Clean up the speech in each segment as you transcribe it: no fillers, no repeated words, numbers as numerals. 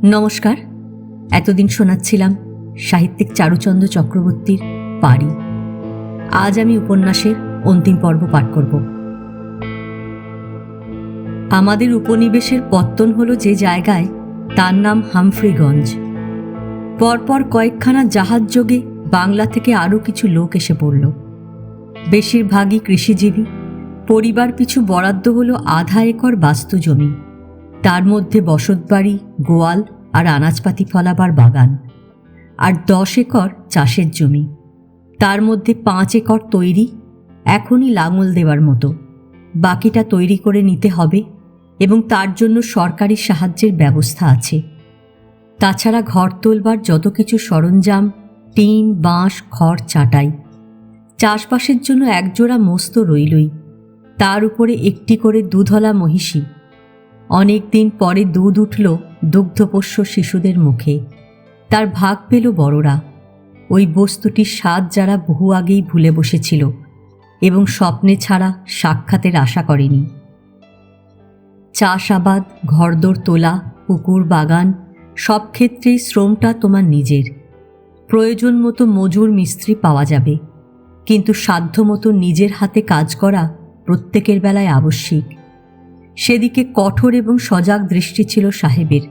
নমস্কার। এতদিন শোনাচ্ছিলাম সাহিত্যিক চারুচন্দ্র চক্রবর্তীর পারি। আজ আমি উপন্যাসের অন্তিম পর্ব পাঠ করব। আমাদের উপনিবেশের পত্তন হলো যে জায়গায়, তার নাম হামফ্রিগঞ্জ। পরপর কয়েকখানা জাহাজ যোগে বাংলা থেকে আরও কিছু লোক এসে পড়ল। বেশিরভাগই কৃষিজীবী। পরিবার পিছু বরাদ্দ হলো 1/2 একর বাস্তু জমি। তার মধ্যে বসতবাড়ি, গোয়াল আর আনাজপাতি ফলাবার বাগান, আর 10 একর চাষের জমি। তার মধ্যে 5 একর তৈরি, এখনই লাঙল দেওয়ার মতো। বাকিটা তৈরি করে নিতে হবে এবং তার জন্য সরকারি সাহায্যের ব্যবস্থা আছে। তাছাড়া ঘর তোলবার যত কিছু সরঞ্জাম, টিন, বাঁশ, খড়, চাটাই। চাষবাসের জন্য একজোড়া মোষ তো রইলই, তার উপরে একটি করে দুধওয়ালা মহিষী। অনেক দিন পরে দুধ উঠল দুগ্ধপোষ্য শিশুদের মুখে। তার ভাগ পেল বড়রা। ওই বস্তুটির স্বাদ যারা বহু আগেই ভুলে বসেছিল এবং স্বপ্নে ছাড়া সাক্ষাতের আশা করেনি। চাষাবাদ, ঘরদোর তোলা, পুকুর, বাগান, সব ক্ষেত্রেই শ্রমটা তোমার নিজের। প্রয়োজন মতো মজুর, মিস্ত্রি পাওয়া যাবে, কিন্তু সাধ্যমতো নিজের হাতে কাজ করা প্রত্যেকের বেলায় আবশ্যিক। সেদিকে কঠোর এবং সজাগ দৃষ্টি ছিল সাহেবের।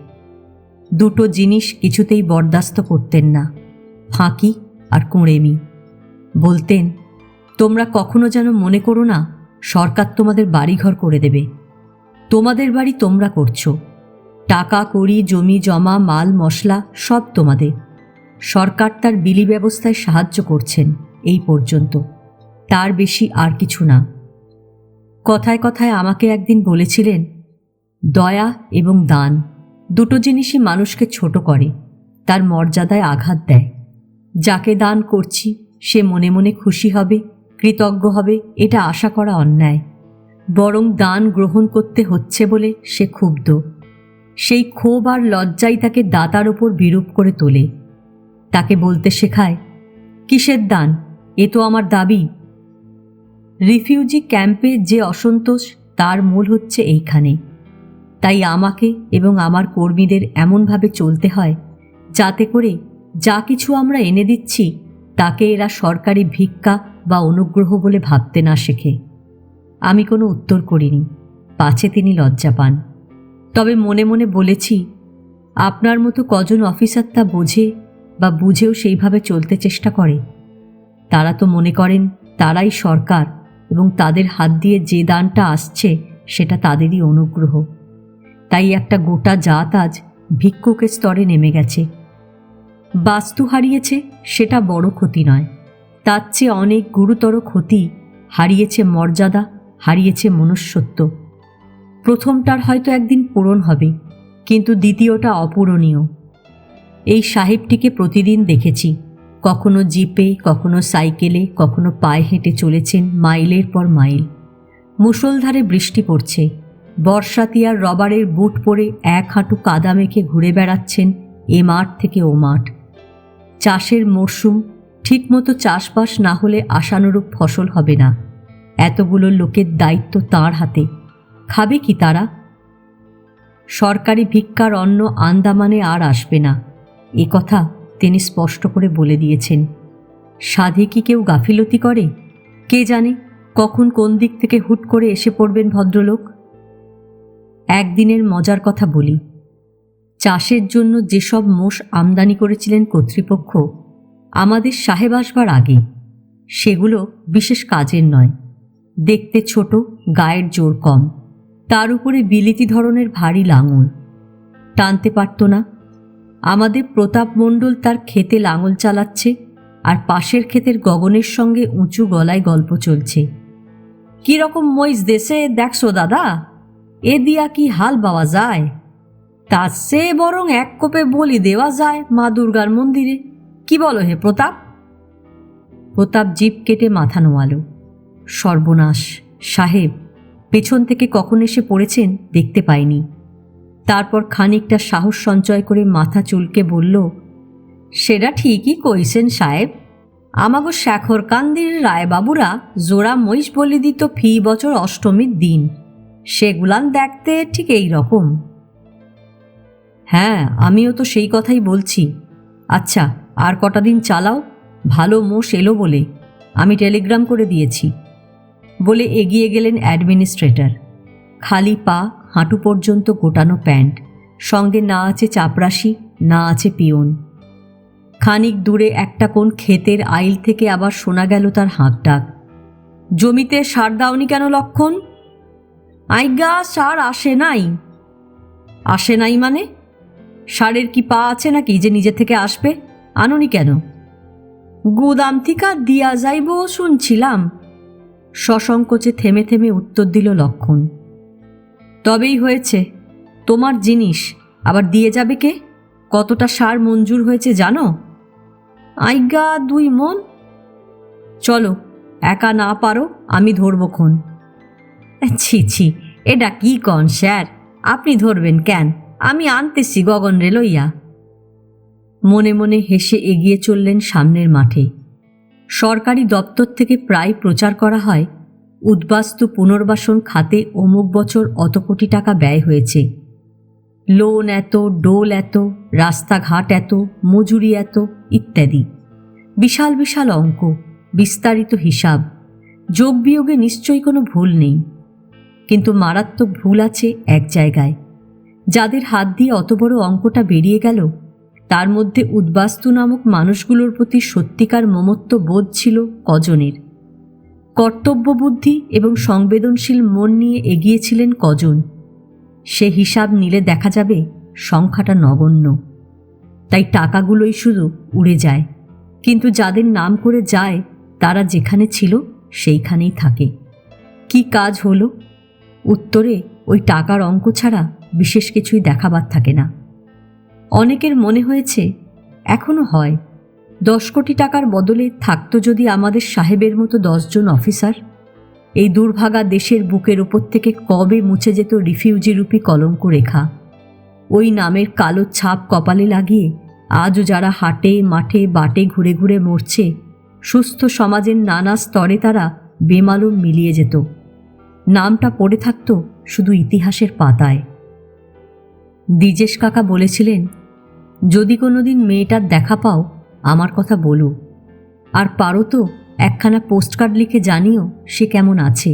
দুটো জিনিস কিছুতেই বরদাস্ত করতেন না, ফাঁকি আর কুঁড়েমি। বলতেন, তোমরা কখনো যেন মনে করো না সরকার তোমাদের বাড়িঘর করে দেবে। তোমাদের বাড়ি তোমরা করছো। টাকা কড়ি, জমি জমা, মাল মশলা সব তোমাদের। সরকার তার বিলি ব্যবস্থায় সাহায্য করছেন এই পর্যন্ত, তার বেশি আর কিছু না। কথায় কথায় আমাকে একদিন বলেছিলেন, দয়া এবং দান দুটো জিনিসই মানুষকে ছোট করে, তার মর্যাদায় আঘাত দেয়। যাকে দান করছি সে মনে মনে খুশি হবে, কৃতজ্ঞ হবে, এটা আশা করা অন্যায়। বরং দান গ্রহণ করতে হচ্ছে বলে সে ক্ষুব্ধ। সেই ক্ষোভ আর লজ্জাই তাকে দাতার ওপর বিরূপ করে তোলে। তাকে বলতে শেখায়, কিসের দান, এ তো আমার দাবি। রিফিউজি ক্যাম্পে যে অসন্তোষ, তার মূল হচ্ছে এইখানে। তাই আমাকে এবং আমার কর্মীদের এমনভাবে চলতে হয় যাতে করে যা কিছু আমরা এনে দিচ্ছি তাকে এরা সরকারি ভিক্ষা বা অনুগ্রহ বলে ভাবতে না শেখে। আমি কোনো উত্তর করিনি, পাছে তিনি লজ্জা পান। তবে মনে মনে বলেছি, আপনার মতো কজন অফিসার তা বোঝে বা বুঝেও সেইভাবে চলতে চেষ্টা করে? তারা তো মনে করেন তারাই সরকার এবং তাদের হাত দিয়ে যে দানটা আসছে সেটা তাদেরই অনুগ্রহ। তাই একটা গোটা জাত আজ ভিক্ষুকের স্তরে নেমে গেছে। বাস্তু হারিয়েছে সেটা বড় ক্ষতি নয়, তার চেয়ে অনেক গুরুতর ক্ষতি, হারিয়েছে মর্যাদা, হারিয়েছে মনুষ্যত্ব। প্রথমটার হয়তো একদিন পূরণ হবে, কিন্তু দ্বিতীয়টা অপূরণীয়। এই সাহেবটিকে প্রতিদিন দেখেছি, কখনো জিপে, কখনো সাইকেলে, কখনো পায়ে হেঁটে চলেছেন মাইলের পর মাইল। মুষলধারে বৃষ্টি পড়ছে, বর্ষাতি আর রবারের বুট পরে 1 হাঁটু কাদা মেখে ঘুরে বেড়াচ্ছেন এ মাঠ থেকে ও মাঠ। চাষের মরশুম, ঠিকমতো চাষবাস না হলে আশানুরূপ ফসল হবে না। এতগুলো লোকের দায়িত্ব তাঁর হাতে, খাবে কি তারা? সরকারি ভিক্ষার অন্ন আন্দামানে আর আসবে না, এ কথা তিনি স্পষ্ট করে বলে দিয়েছেন। সাধে কি কেউ গাফিলতি করে? কে জানে কখন কোন দিক থেকে হুট করে এসে পড়বেন ভদ্রলোক। একদিনের মজার কথা বলি। চাষের জন্য যেসব মোষ আমদানি করেছিলেন কর্তৃপক্ষ আমাদের সাহেব আসবার আগে, সেগুলো বিশেষ কাজের নয়। দেখতে ছোট, গায়ের জোর কম, তার উপরে বিলিতি ধরনের ভারী লাঙল। টানতে পারত না। আমাদের প্রতাপ মণ্ডল তার ক্ষেতে লাঙল চালাচ্ছে, আর পাশের ক্ষেতের গগনের সঙ্গে উঁচু গলায় গল্প চলছে। কীরকম মহিষ দেশে দেখছো দাদা, এ দিয়া কি হাল বাওয়া যায়? তার সে বরং 1 কোপে বলি দেওয়া যায় মা দুর্গার মন্দিরে। কি বলো হে প্রতাপ? প্রতাপ জিভ কেটে মাথা নোয়ালো। সর্বনাশ! সাহেব পেছন থেকে কখন এসে পড়েছেন দেখতে পাইনি। তারপর খানিকটা সাহস সঞ্চয় করে মাথা চুলকে বলল, সেটা ঠিকই কইছেন সাহেব। আমাগো শেখর কান্দির রায়বাবুরা জোড়া মহিষ বলি দিত ফি বছর অষ্টমীর দিন। সেগুলান দেখতে ঠিক এই রকম। হ্যাঁ, আমিও তো সেই কথাই বলছি। আচ্ছা, আর কটা দিন চালাও, ভালো মোষ এলো বলে আমি টেলিগ্রাম করে দিয়েছি, বলে এগিয়ে গেলেন অ্যাডমিনিস্ট্রেটর। খালি পা, হাঁটু পর্যন্ত গোটানো প্যান্ট, সঙ্গে না আছে চাপরাশি, না আছে পিয়ন। খানিক দূরে একটা কোন ক্ষেতের আইল থেকে আবার শোনা গেল তার হাঁক ডাক। জমিতে সার দাওনি কেন লক্ষণ? আইগা, সার আসে নাই। আসে নাই মানে? সারের কি পা আছে নাকি যে নিজে থেকে আসবে? আনোনি কেন? গুদাম থিকা দিয়া যাইব শুনছিলাম। সসংকোচে থেমে থেমে উত্তর দিল লক্ষণ। তবেই হয়েছে, তোমার জিনিস আবার দিয়ে যাবে কে? কতটা সার মঞ্জুর হয়েছে জানো? আইগা, 2 মণ। চলো, একা না পারো, আমি ধরবক্ষণ। ছি ছি, এটা কি কন স্যার? আপনি ধরবেন কেন? আমি আনতেছি গগন রে লইয়া। মনে মনে হেসে এগিয়ে চললেন সামনের মাঠে। সরকারি দপ্তর থেকে প্রায় প্রচার করা হয়, উদ্বাস্তু পুনর্বাসন খাতে অমুক বছর অত কোটি টাকা ব্যয় হয়েছে, লোন এত, ডোল এত, রাস্তাঘাট এত, মজুরি এত ইত্যাদি। বিশাল বিশাল অঙ্ক, বিস্তারিত হিসাব, যোগ বিয়োগে নিশ্চয়ই কোনো ভুল নেই। কিন্তু মারাত্মক ভুল আছে এক জায়গায়। যাদের হাত দিয়ে অত বড় অঙ্কটা বেরিয়ে গেল, তার মধ্যে উদ্বাস্তু নামক মানুষগুলোর প্রতি সত্যিকার মমত্ব বোধ ছিল কজনের? কর্তব্যবুদ্ধি এবং সংবেদনশীল মন নিয়ে এগিয়েছিলেন কজন? সে হিসাব নিলে দেখা যাবে সংখ্যাটা নগণ্য। তাই টাকাগুলোই শুধু উড়ে যায়, কিন্তু যাদের নাম করে যায় তারা যেখানে ছিল সেইখানেই থাকে। কি কাজ হলো? উত্তরে ওই টাকার অঙ্ক ছাড়া বিশেষ কিছুই দেখাবার থাকে না। অনেকের মনে হয়েছে, এখনো হয়, 10 কোটি টাকার বদলে থাকতো যদি আমাদের সাহেবের মতো 10 জন অফিসার, এই দুর্ভাগা দেশের বুকের ওপর থেকে কবে মুছে যেত রিফিউজিরূপী কলঙ্ক রেখা। ওই নামের কালো ছাপ কপালে লাগিয়ে আজও যারা হাটে মাঠে বাটে ঘুরে ঘুরে মরছে, সুস্থ সমাজের নানা স্তরে তারা বেমালুম মিলিয়ে যেত। নামটা পড়ে থাকত শুধু ইতিহাসের পাতায়। দ্বিজেশ কাকা বলেছিলেন, যদি কোনোদিন মেয়েটার দেখা পাও আমার কথা বলো, আর পারো তো একখানা পোস্টকার্ড লিখে জানিও সে কেমন আছে।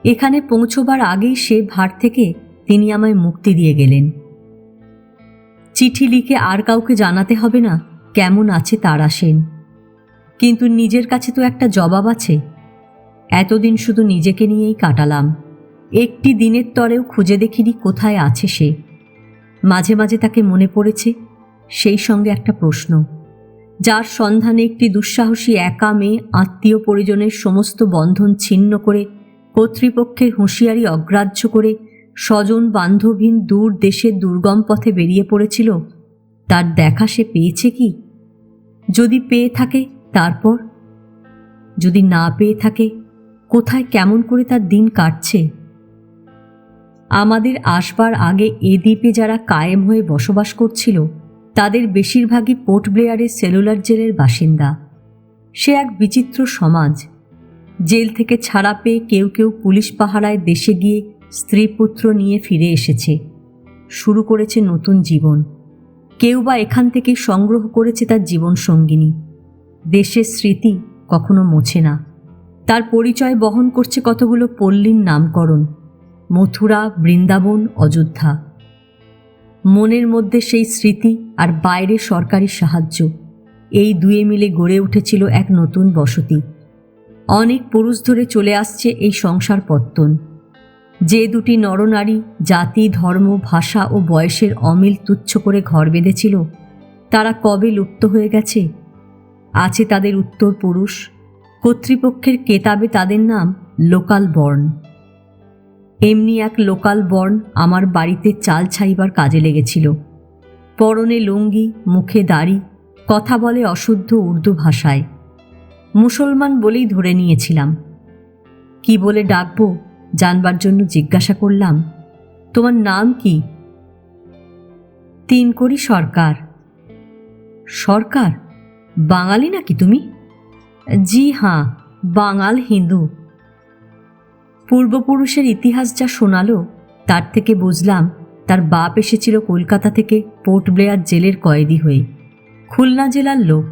এখানে পৌঁছবার আগেই সে ভার থেকে তিনি আমায় মুক্তি দিয়ে গেলেন। চিঠি লিখে আর কাউকে জানাতে হবে না কেমন আছে তারা সেন। কিন্তু নিজের কাছে তো একটা জবাব আছে। এতদিন শুধু নিজেকে নিয়েই কাটালাম, একটি দিনের তরেও খুঁজে দেখিনি কোথায় আছে সে। মাঝে মাঝে তাকে মনে পড়েছে, সেই সঙ্গে একটা প্রশ্ন, যার সন্ধানে একটি দুঃসাহসী একা মেয়ে আত্মীয় পরিজনের সমস্ত বন্ধন ছিন্ন করে, কর্তৃপক্ষের হুঁশিয়ারি অগ্রাহ্য করে স্বজন বান্ধবহীন দূর দেশের দুর্গম পথে বেরিয়ে পড়েছিল, তার দেখা সে পেয়েছে কি? যদি পেয়ে থাকে তারপর? যদি না পেয়ে থাকে, কোথায় কেমন করে তার দিন কাটছে? আমাদের আসবার আগে এ দ্বীপে যারা কায়েম হয়ে বসবাস করছিল, তাদের বেশিরভাগই পোর্ট ব্লেয়ারের সেলুলার জেলের বাসিন্দা। সে এক বিচিত্র সমাজ। জেল থেকে ছাড়া পেয়ে কেউ কেউ পুলিশ পাহারায় দেশে গিয়ে স্ত্রী পুত্র নিয়ে ফিরে এসেছে, শুরু করেছে নতুন জীবন। কেউ বা এখান থেকেই সংগ্রহ করেছে তার জীবন সঙ্গিনী। দেশের স্মৃতি কখনো মোছে না, তার পরিচয় বহন করছে কতগুলো পল্লীর নামকরণ, মথুরা, বৃন্দাবন, অযোধ্যা। মনের মধ্যে সেই স্মৃতি আর বাইরে সরকারি সাহায্য, এই দুয়ে মিলে গড়ে উঠেছিল এক নতুন বসতি। অনেক পুরুষ ধরে চলে আসছে এই সংসার পত্তন। যে দুটি নরনারী জাতি, ধর্ম, ভাষা ও বয়সের অমিল তুচ্ছ করে ঘর বেঁধেছিল, তারা কবে লুপ্ত হয়ে গেছে। আছে তাদের উত্তর পুরুষ, কর্তৃপক্ষের কেতাবে তাদের নাম লোকাল বর্ন। এমনি এক লোকাল বর্ন আমার বাড়িতে চাল ছাইবার কাজে লেগেছিল। পরনে লুঙ্গি, মুখে দাড়ি, কথা বলে অশুদ্ধ উর্দু ভাষায়। মুসলমান বলেই ধরে নিয়েছিলাম। কি বলে ডাকবো জানবার জন্য জিজ্ঞাসা করলাম, তোমার নাম কি? 3 কোটি সরকার। সরকার? বাঙালি নাকি তুমি? জি হাঁ, বাঙাল হিন্দু। পূর্বপুরুষের ইতিহাস যা শোনালো তার থেকে বুঝলাম তার বাপ এসেছিল কলকাতা থেকে পোর্ট ব্লেয়ার জেলের কয়েদি হয়ে। খুলনা জেলার লোক,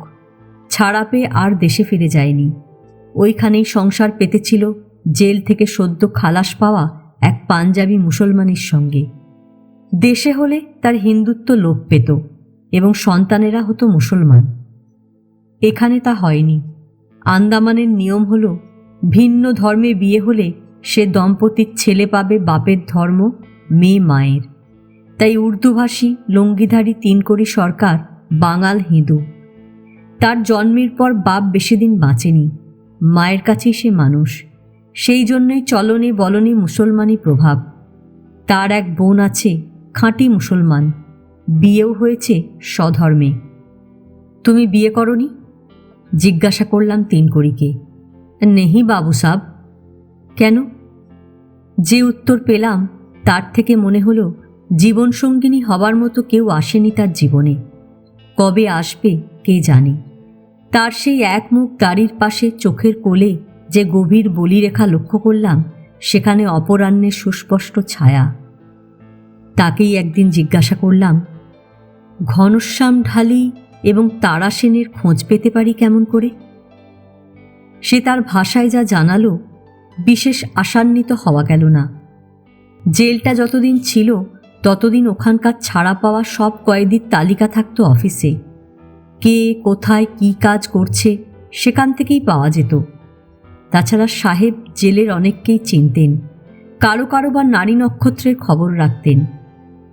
ছাড়া পেয়ে আর দেশে ফিরে যায়নি। ওইখানেই সংসার পেতেছিল জেল থেকে সদ্য খালাস পাওয়া এক পাঞ্জাবি মুসলমানের সঙ্গে। দেশে হলে তার হিন্দুত্ব লোপ পেত এবং সন্তানেরা হতো মুসলমান। এখানে তা হয়নি। আন্দামানের নিয়ম হলো ভিন্ন ধর্মে বিয়ে হলে সে দম্পতির ছেলে পাবে বাপের ধর্ম, মেয়ে মায়ের। তাই উর্দুভাষী লঙ্গিধারী তিনকড়ি সরকার বাঙাল হিন্দু। তার জন্মের পর বাপ বেশি দিন বাঁচেনি, মায়ের কাছেই সে মানুষ। সেই জন্যই চলনে বলনে মুসলমানি প্রভাব। তার এক বোন আছে খাঁটি মুসলমান, বিয়েও হয়েছে স্বধর্মে। তুমি বিয়ে করনি? জিজ্ঞাসা করলাম তিনকড়িকে। নেহি বাবু সাব। কেন? যে উত্তর পেলাম তার থেকে মনে হলো জীবনসঙ্গিনী হবার মতো কেউ আসেনি তার জীবনে। কবে আসবে কে জানে। তার সেই এক মুখ দাড়ির পাশে চোখের কোলে যে গভীর বলিরেখা লক্ষ্য করলাম, সেখানে অপরাহ্নের সুস্পষ্ট ছায়া। তাকেই একদিন জিজ্ঞাসা করলাম, ঘনশ্যাম ঢালি এবং তারা সেনের খোঁজ পেতে পারি কেমন করে? সে তার ভাষায় যা জানালো, বিশেষ আশান্বিত হওয়া গেল না। জেলটা যতদিন ছিল ততদিন ওখানকার ছাড়া পাওয়া সব কয়েদির তালিকা থাকতো অফিসে। কে কোথায় কি কাজ করছে সেখান থেকেই পাওয়া যেত। তাছাড়া সাহেব জেলের অনেককেই চিনতেন, কারো কারো বা নারী নক্ষত্রের খবর রাখতেন।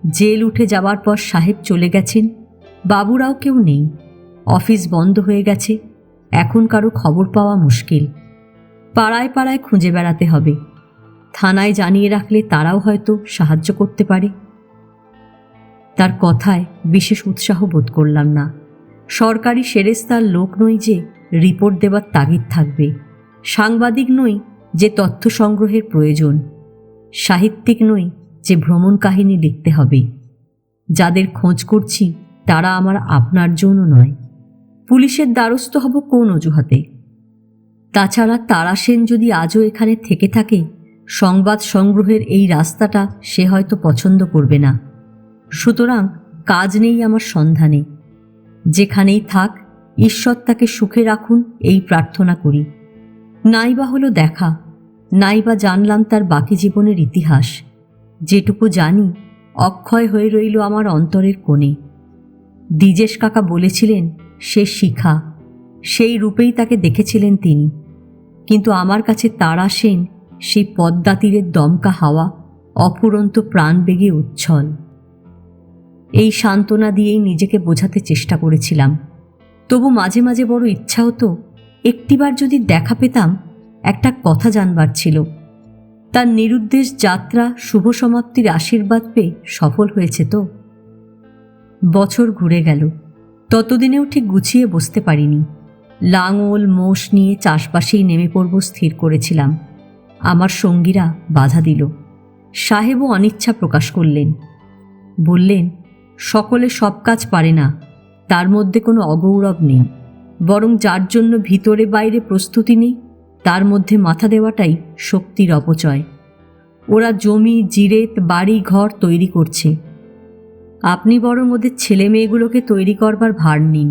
জেল উঠে যাওয়ার পর সাহেব চলে গেছেন, বাবুরাও কেউ নেই, অফিস বন্ধ হয়ে গেছে। এখন কারো খবর পাওয়া মুশকিল। পাড়ায় পাড়ায় খুঁজে বেড়াতে হবে। থানায় জানিয়ে রাখলে তারাও হয়তো সাহায্য করতে পারে। তার কথায় বিশেষ উৎসাহ বোধ করলাম না। সরকারি সেরেস্তার লোক নই যে রিপোর্ট দেবার তাগিদ থাকবে, সাংবাদিক নই যে তথ্য সংগ্রহের প্রয়োজন, সাহিত্যিক নই যে ভ্রমণ কাহিনী লিখতে হবে। যাদের খোঁজ করছি তারা আমার আপনার জন্য নয়। পুলিশের দ্বারস্থ হব কোন অজুহাতে? তাছাড়া তারা সেন যদি আজও এখানে থেকে থাকে, সংবাদ সংগ্রহের এই রাস্তাটা সে হয়তো পছন্দ করবে না। সুতরাং কাজ নেই আমার সন্ধানে। যেখানেই থাক ঈশ্বর তাকে সুখে রাখুন এই প্রার্থনা করি। নাইবা হলো দেখা, নাইবা জানলাম তার বাকি জীবনের ইতিহাস। যেটুকু জানি অক্ষয় হয়ে রইল আমার অন্তরের কোণে। দ্বিজেশ কাকা বলেছিলেন সে শিখা, সেই রূপেই তাকে দেখেছিলেন তিনি। কিন্তু আমার কাছে তারা সেন সেই পদ্মা তীরের দমকা হাওয়া, অফুরন্ত প্রাণবেগে উচ্ছল। এই সান্ত্বনা দিয়েই নিজেকে বোঝাতে চেষ্টা করেছিলাম। তবু মাঝে মাঝে বড় ইচ্ছা হতো একটিবার যদি দেখা পেতাম, একটা কথা জানবার ছিল। তার নিরুদ্দেশ যাত্রা শুভ সমাপ্তির আশীর্বাদ পেয়ে সফল হয়েছে তো। বছর ঘুরে গেল, ততদিনেও ঠিক গুছিয়ে বসতে পারিনি। লাঙল মোষ নিয়ে চাষবাসেই নেমে পড়ব স্থির করেছিলাম। আমার সঙ্গীরা বাধা দিল। সাহেবও অনিচ্ছা প্রকাশ করলেন। বললেন, সকলে সব কাজ পারে না, তার মধ্যে কোনো অগৌরব নেই, বরং যার জন্য ভিতরে বাইরে প্রস্তুতি নেই তার মধ্যে মাথা দেওয়াটাই শক্তির অপচয়। ওরা জমি জিরেত বাড়ি ঘর তৈরি করছে, আপনি বরং ওদের ছেলে মেয়েগুলোকে তৈরি করবার ভার নিন।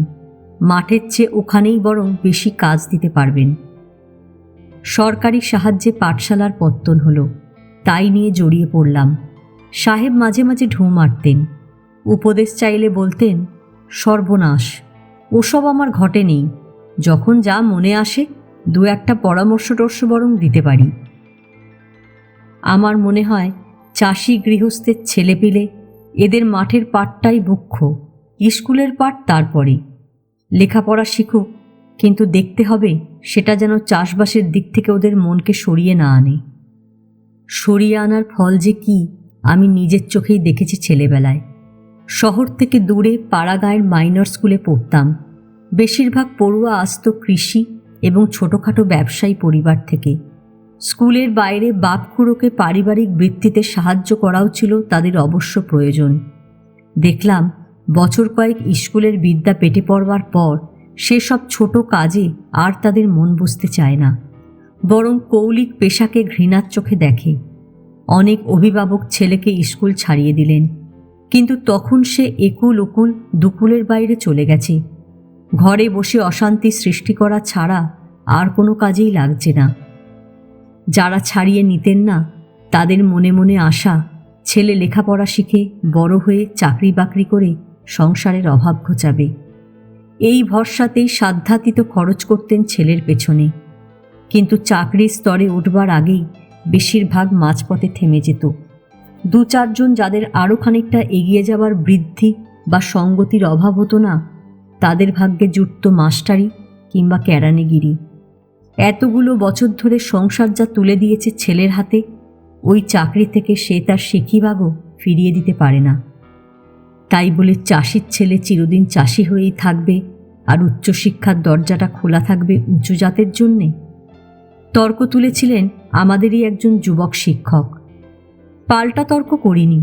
মাঠের চেয়ে ওখানেই বরং বেশি কাজ দিতে পারবেন। সরকারি সাহায্যে পাঠশালার পত্তন হলো, তাই নিয়ে জড়িয়ে পড়লাম। সাহেব মাঝে মাঝে ঢুঁ মারতেন, উপদেশ চাইলে বলতেন, সর্বনাশ, ওসব আমার ঘটে নেই। যখন যা মনে আসে দু একটা পরামর্শ টর্শ বরং দিতে পারি। আমার মনে হয় চাষি গৃহস্থের ছেলেপিলে এদের মাঠের পাঠটাই মুখ্য, স্কুলের পাঠ তারপরে। লেখাপড়া শিখুক, কিন্তু দেখতে হবে সেটা যেন চাষবাসের দিক থেকে ওদের মনকে সরিয়ে না আনে। সরিয়ে আনার ফল যে কি আমি নিজের চোখেই দেখেছি ছেলেবেলায়। শহর থেকে দূরে পাড়াগাঁয়ের মাইনর স্কুলে পড়তাম। বেশিরভাগ পড়ুয়া আসত কৃষি এবং ছোটোখাটো ব্যবসায়ী পরিবার থেকে। স্কুলের বাইরে বাপ খুড়োকে পারিবারিক বৃত্তিতে সাহায্য করাও ছিল তাদের অবশ্য প্রয়োজন। দেখলাম বছর কয়েক স্কুলের বিদ্যা পেটে পড়বার পর সেসব ছোট কাজে আর তাদের মন বসতে চায় না, বরং কৌলিক পেশাকে ঘৃণার চোখে দেখে। অনেক অভিভাবক ছেলেকে স্কুল ছাড়িয়ে দিলেন, কিন্তু তখন সে একুল ওকুল দুকুলের বাইরে চলে গেছে। ঘরে বসে অশান্তি সৃষ্টি করা ছাড়া আর কোনো কাজেই লাগছে না। যারা ছাড়িয়ে নিতেন না, তাদের মনে মনে আশা ছেলে লেখাপড়া শিখে বড় হয়ে চাকরি বাকরি করে সংসারের অভাব ঘোচাবে। এই ভরসাতেই সাধ্যাতীত খরচ করতেন ছেলের পেছনে। কিন্তু চাকরির স্তরে উঠবার আগেই বেশিরভাগ মাঝপথে থেমে যেত। 2-4 জন যাদের আরও খানিকটা এগিয়ে যাওয়ার বৃদ্ধি বা সঙ্গতির অভাব হতো না, তাদের ভাগ্যে জুটত মাস্টারি কিংবা কেরানিগিরি। এতগুলো বছর ধরে সংসার যা তুলে দিয়েছে ছেলের হাতে, ওই চাকরি থেকে সে তার শিখিভাগও ফিরিয়ে দিতে পারে না। তাই বলে চাষির ছেলে চিরদিন চাষি হয়েই থাকবে আর উচ্চশিক্ষার দরজাটা খোলা থাকবে উঁচু জাতের জন্যে? তর্ক তুলেছিলেন আমাদেরই একজন যুবক শিক্ষক। পাল্টা তর্ক করিনি,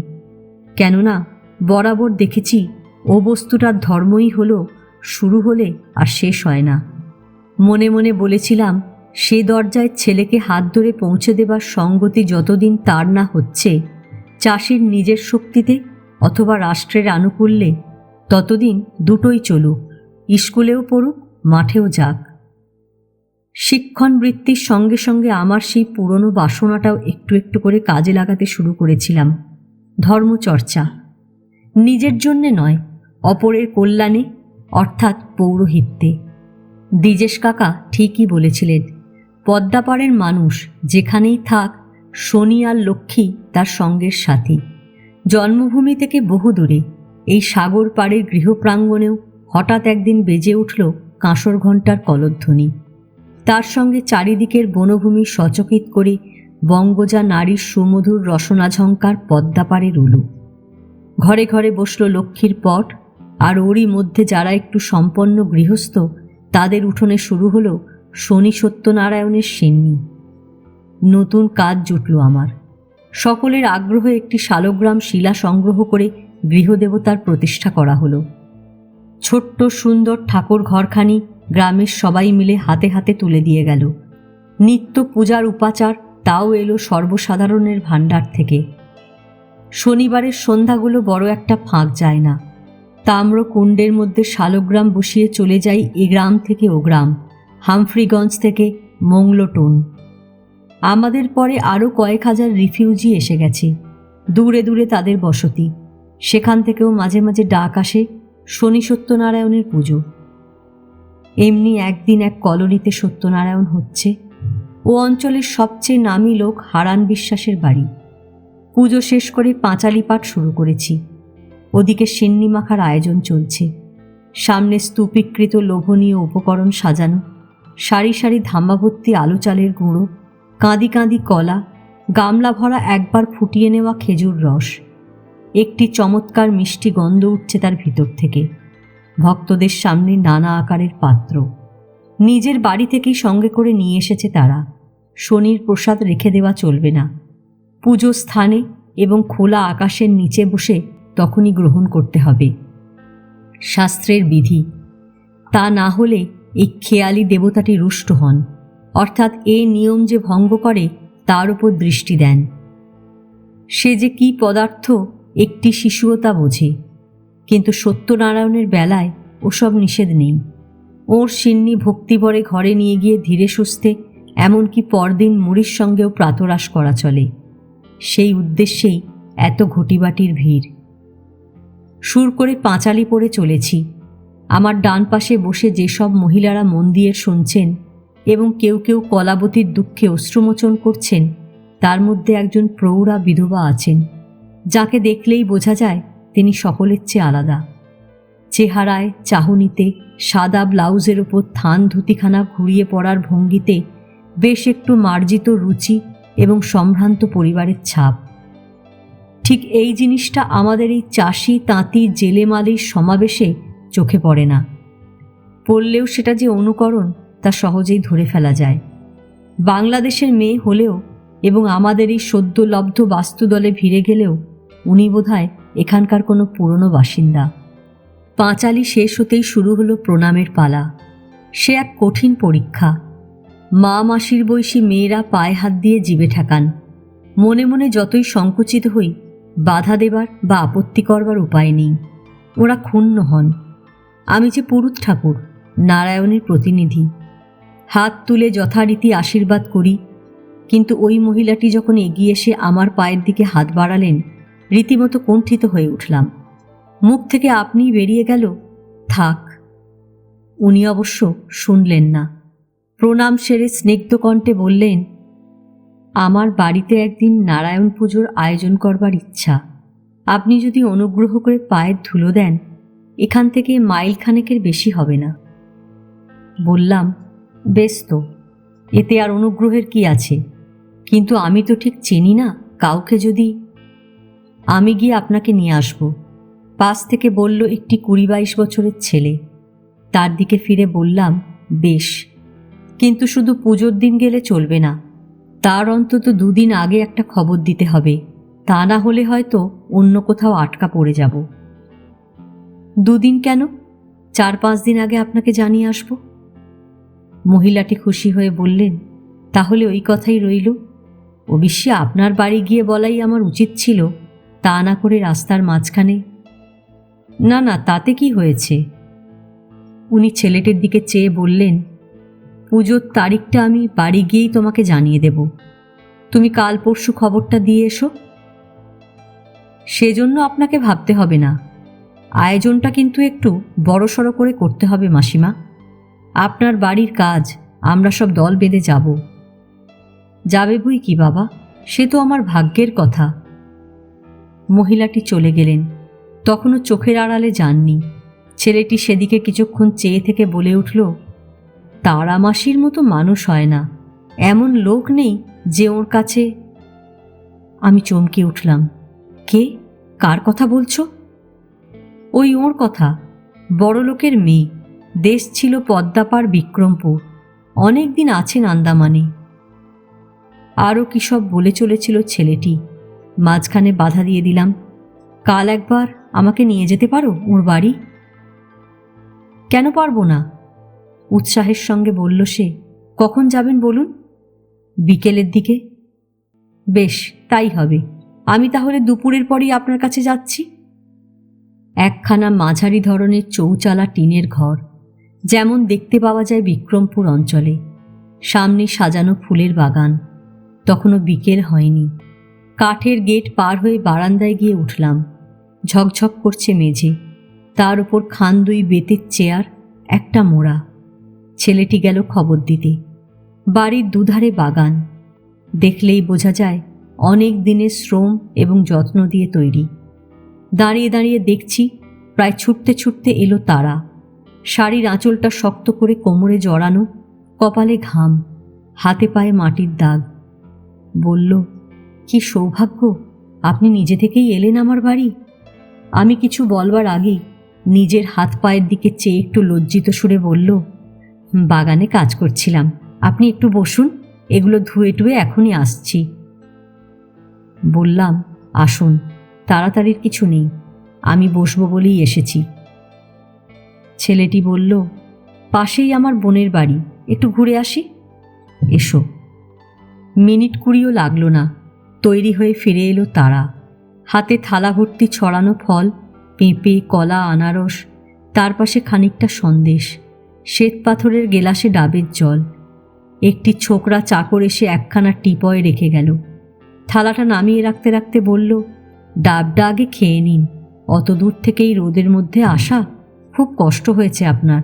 কেননা বরাবর দেখেছি ও বস্তুটার ধর্মই হলো শুরু হলে আর শেষ হয় না। মনে মনে বলেছিলাম, সে দরজায় ছেলেকে হাত ধরে পৌঁছে দেবার সঙ্গতি যতদিন তার না হচ্ছে চাষির নিজের শক্তিতে অথবা রাষ্ট্রের আনুকূল্যে, ততদিন দুটোই চলুক, স্কুলেও পড়ুক, মাঠেও যাক। শিক্ষণ বৃত্তির সঙ্গে সঙ্গে আমার সেই পুরনো বাসনাটাও একটু একটু করে কাজে লাগাতে শুরু করেছিলাম। ধর্মচর্চা, নিজের জন্যে নয়, অপরের কল্যাণে, অর্থাৎ পৌরোহিত্যে। দ্বিজেশ কাকা ঠিকই বলেছিলেন, পদ্মাপাড়ের মানুষ যেখানেই থাক, শনি আর লক্ষ্মী তার সঙ্গের সাথী। জন্মভূমি থেকে বহু দূরে এই সাগর পাড়ের গৃহপ্রাঙ্গণেও হঠাৎ একদিন বেজে উঠল কাঁসর ঘণ্টার কলধ্বনি। তার সঙ্গে চারিদিকের বনভূমি সচকিত করে বঙ্গজা নারীর সুমধুর রসনাঝঙ্কার পদ্মাপাড়ে রুলু। ঘরে ঘরে বসল লক্ষ্মীর পট, আর ওরই মধ্যে যারা একটু সম্পন্ন গৃহস্থ, তাদের উঠোনে শুরু হলো শনি সত্যনারায়ণের সিন্নি। নতুন কাজ জুটল আমার। সকলের আগ্রহে একটি শালগ্রাম শিলা সংগ্রহ করে গৃহদেবতার প্রতিষ্ঠা করা হলো। ছোট্ট সুন্দর ঠাকুর ঘরখানি গ্রামের সবাই মিলে হাতে হাতে তুলে দিয়ে গেল। নিত্য পূজার উপাচার তাও এলো সর্বসাধারণের ভাণ্ডার থেকে। শনিবারের সন্ধ্যাগুলো বড় একটা ফাঁক যায় না। তাম্র কুণ্ডের মধ্যে শালগ্রাম বসিয়ে চলে যাই এ গ্রাম থেকে ও গ্রাম, হামফ্রিগঞ্জ থেকে মংলোটন। আমাদের পরে আরও কয়েক হাজার রিফিউজি এসে গেছে, দূরে দূরে তাদের বসতি। সেখান থেকেও মাঝে মাঝে ডাক আসে শনি সত্যনারায়ণের পুজো। এমনি একদিন এক কলোনিতে সত্যনারায়ণ হচ্ছে। ও অঞ্চলের সবচেয়ে নামী লোক হারান বিশ্বাসের বাড়ি। পুজো শেষ করে পাঁচালি পাঠ শুরু করেছি। ওদিকে সিন্নি মাখার আয়োজন চলছে। সামনে স্তূপীকৃত লোভনীয় উপকরণ সাজানো, সারি সারি ধাম্বাভর্তি আলু চালের গুঁড়ো, কাঁদি কাঁদি কলা, গামলা ভরা একবার ফুটিয়ে নেওয়া খেজুর রস। একটি চমৎকার মিষ্টি গন্ধ উঠছে তার ভিতর থেকে। ভক্তদের সামনে নানা আকারের পাত্র নিজের বাড়ি থেকেই সঙ্গে করে নিয়ে এসেছে তারা। শনির প্রসাদ রেখে দেওয়া চলবে না। পুজো স্থানে এবং খোলা আকাশের নিচে বসে তখনই গ্রহণ করতে হবে, শাস্ত্রের বিধি। তা না হলে এই খেয়ালি দেবতাটি রুষ্ট হন, অর্থাৎ এই নিয়ম যে ভঙ্গ করে তার উপর দৃষ্টি দেন। সে যে কি পদার্থ একটি শিশুও তা বোঝে, কিন্তু সত্যনারায়ণের বেলায় ওসব নিষেধ নেই। ওর সিন্নি ভক্তিভরে ঘরে নিয়ে গিয়ে ধীরে সুস্থে, এমনকি পরদিন মুড়ির সঙ্গেও প্রাতরাশ করা চলে। সেই উদ্দেশ্যেই এত ঘটিবাটির ভিড়। সুর করে পাঁচালি পড়ে চলেছি। আমার ডান পাশে বসে যেসব মহিলারা মন দিয়ে শুনছেন এবং কেউ কেউ কলাবতীর দুঃখে অশ্রুমোচন করছেন, তার মধ্যে একজন প্রৌঢ়া বিধবা আছেন, যাকে দেখলেই বোঝা যায় তিনি সকলের চেয়ে আলাদা। চেহারায়, চাহনিতে, সাদা ব্লাউজের ওপর থান ধুতিখানা ঘুরিয়ে পড়ার ভঙ্গিতে বেশ একটু মার্জিত রুচি এবং সম্ভ্রান্ত পরিবারের ছাপ। ঠিক এই জিনিসটা আমাদের এই চাষি, তাঁতি, জেলেমালির সমাবেশে চোখে পড়ে না। পড়লেও সেটা যে অনুকরণ তা সহজেই ধরে ফেলা যায়। বাংলাদেশের মেয়ে হলেও এবং আমাদের এই সদ্যলব্ধ বাস্তুদলে ভিড়ে গেলেও উনি বোধহয় এখানকার কোনো পুরনো বাসিন্দা। পাঁচালি শেষ হতেই শুরু হলো প্রণামের পালা। সে এক কঠিন পরীক্ষা। মা মাসির বয়সী মেয়েরা পায়ে হাত দিয়ে জিবে ঠেকান। মনে মনে যতই সংকুচিত হই, বাধা দেবার বা আপত্তি করবার উপায় নেই। ওরা ক্ষুণ্ণ হন। আমি যে পুরুত ঠাকুর, নারায়ণের প্রতিনিধি, হাত তুলে যথারীতি আশীর্বাদ করি, কিন্তু ওই মহিলাটি যখন এগিয়ে এসে আমার পায়ের দিকে হাত বাড়ালেন, রীতিমতো কুণ্ঠিত হয়ে উঠলাম। মুখ থেকে আপনিই বেরিয়ে গেল, থাক। উনি অবশ্য শুনলেন না। প্রণাম সেরে স্নিগ্ধ কণ্ঠে বললেন, আমার বাড়িতে একদিন নারায়ণ পুজোর আয়োজন করবার ইচ্ছা। আপনি যদি অনুগ্রহ করে পায়ের ধুলো দেন, এখান থেকে মাইল খানেকের বেশি হবে না। বললাম, বেশ তো, এতে আর অনুগ্রহের কি আছে, কিন্তু আমি তো ঠিক চিনি না কাউকে। যদি আমি গিয়ে আপনাকে নিয়ে আসব। পাশ থেকে বলল একটি 20-22 বছরের ছেলে। তার দিকে ফিরে বললাম, বেশ, কিন্তু শুধু পুজোর দিন গেলে চলবে না, তার অন্তত 2 দিন আগে একটা খবর দিতে হবে, তা না হলে হয়তো অন্য কোথাও আটকা পড়ে যাব। 2 দিন কেন, 4-5 দিন আগে আপনাকে জানিয়ে আসব। মহিলাটি খুশি হয়ে বললেন, তাহলে ওই কথাই রইল। অবশ্যই আপনার বাড়ি গিয়ে বলাই আমার উচিত ছিল, তা না করে রাস্তার মাঝখানে। না না, তাতে কি হয়েছে? উনি ছেলেটির দিকে চেয়ে বললেন, পুজোর তারিখটা আমি বাড়ি গিয়েই তোমাকে জানিয়ে দেব। তুমি কাল পরশু খবরটা দিয়ে এসো। সেজন্য আপনাকে ভাবতে হবে না। আয়োজনটা কিন্তু একটু বড়সড় করে করতে হবে মাসিমা। আপনার বাড়ির কাজ, আমরা সব দল বেঁধে যাব। যাবে বই কি বাবা, সে তো আমার ভাগ্যের কথা। মহিলাটি চলে গেলেন। তখনও চোখের আড়ালে যাননি। ছেলেটি সেদিকে কিছুক্ষণ চেয়ে থেকে বলে উঠল, তারা মাসির মতো মানুষ হয় না, এমন লোক নেই যে ওর কাছে। আমি চমকে উঠলাম। কে, কার কথা বলছো? ওই ওর কথা, বড় লোকের মেয়ে, দেশ ছিল পদ্মাপাড় বিক্রমপুর, অনেক দিন আছেন আন্দামানে। আরও কী সব বলে চলেছিল ছেলেটি, মাঝখানে বাধা দিয়ে দিলাম। কাল একবার আমাকে নিয়ে যেতে পারো ওর বাড়ি? কেন পারবো না, উৎসাহের সঙ্গে বলল সে। কখন যাবেন বলুন? বিকেলের দিকে। বেশ, তাই হবে। আমি তাহলে দুপুরের পরই আপনার কাছে যাচ্ছি। একখানা মাঝারি ধরনের চৌচালা টিনের ঘর, যেমন দেখতে পাওয়া যায় বিক্রমপুর অঞ্চলে। সামনে সাজানো ফুলের বাগান। তখনও বিকেল হয়নি। কাঠের গেট পার হয়ে বারান্দায় গিয়ে উঠলাম। ঝকঝক করছে মেঝে, তার উপর খান 2 বেতের চেয়ার, একটা মোড়া। ছেলেটি গেল খবর দিতে। বাড়ির দুধারে বাগান, দেখলেই বোঝা যায় অনেক দিনের শ্রম এবং যত্ন দিয়ে তৈরি। দাঁড়িয়ে দাঁড়িয়ে দেখছি, প্রায় ছুটতে ছুটতে এলো তারা। শাড়ির আঁচলটা শক্ত করে কোমরে জড়ানো, কপালে ঘাম, হাতে পায়ে মাটির দাগ। বলল, কি সৌভাগ্য, আপনি নিজে থেকেই এলেন আমার বাড়ি। আমি কিছু বলবার আগেই নিজের হাত পায়ের দিকে চেয়ে একটু লজ্জিত সুরে বলল, বাগানে কাজ করছিলাম, আপনি একটু বসুন, এগুলো ধুয়ে টুয়ে এখনই আসছি। বললাম, আসুন, তাড়াতাড়ির কিছু নেই, আমি বসবো বলেই এসেছি। ছেলেটি বলল, পাশেই আমার বোনের বাড়ি, একটু ঘুরে আসি। এসো। মিনিট 20ও লাগলো না, তৈরি হয়ে ফিরে এলো তারা। হাতে থালা ভর্তি ছড়ানো ফল, পেঁপে, কলা, আনারস, তার পাশে খানিকটা সন্দেশ, শ্বেত পাথরের গেলাসে ডাবের জল। একটি ছোকরা চাকর এসে একখানা টিপয়ে রেখে গেল। থালাটা নামিয়ে রাখতে রাখতে বলল, ডাবটা আগে খেয়ে নিন, অত দূর থেকেই রোদের মধ্যে আসা, খুব কষ্ট হয়েছে আপনার।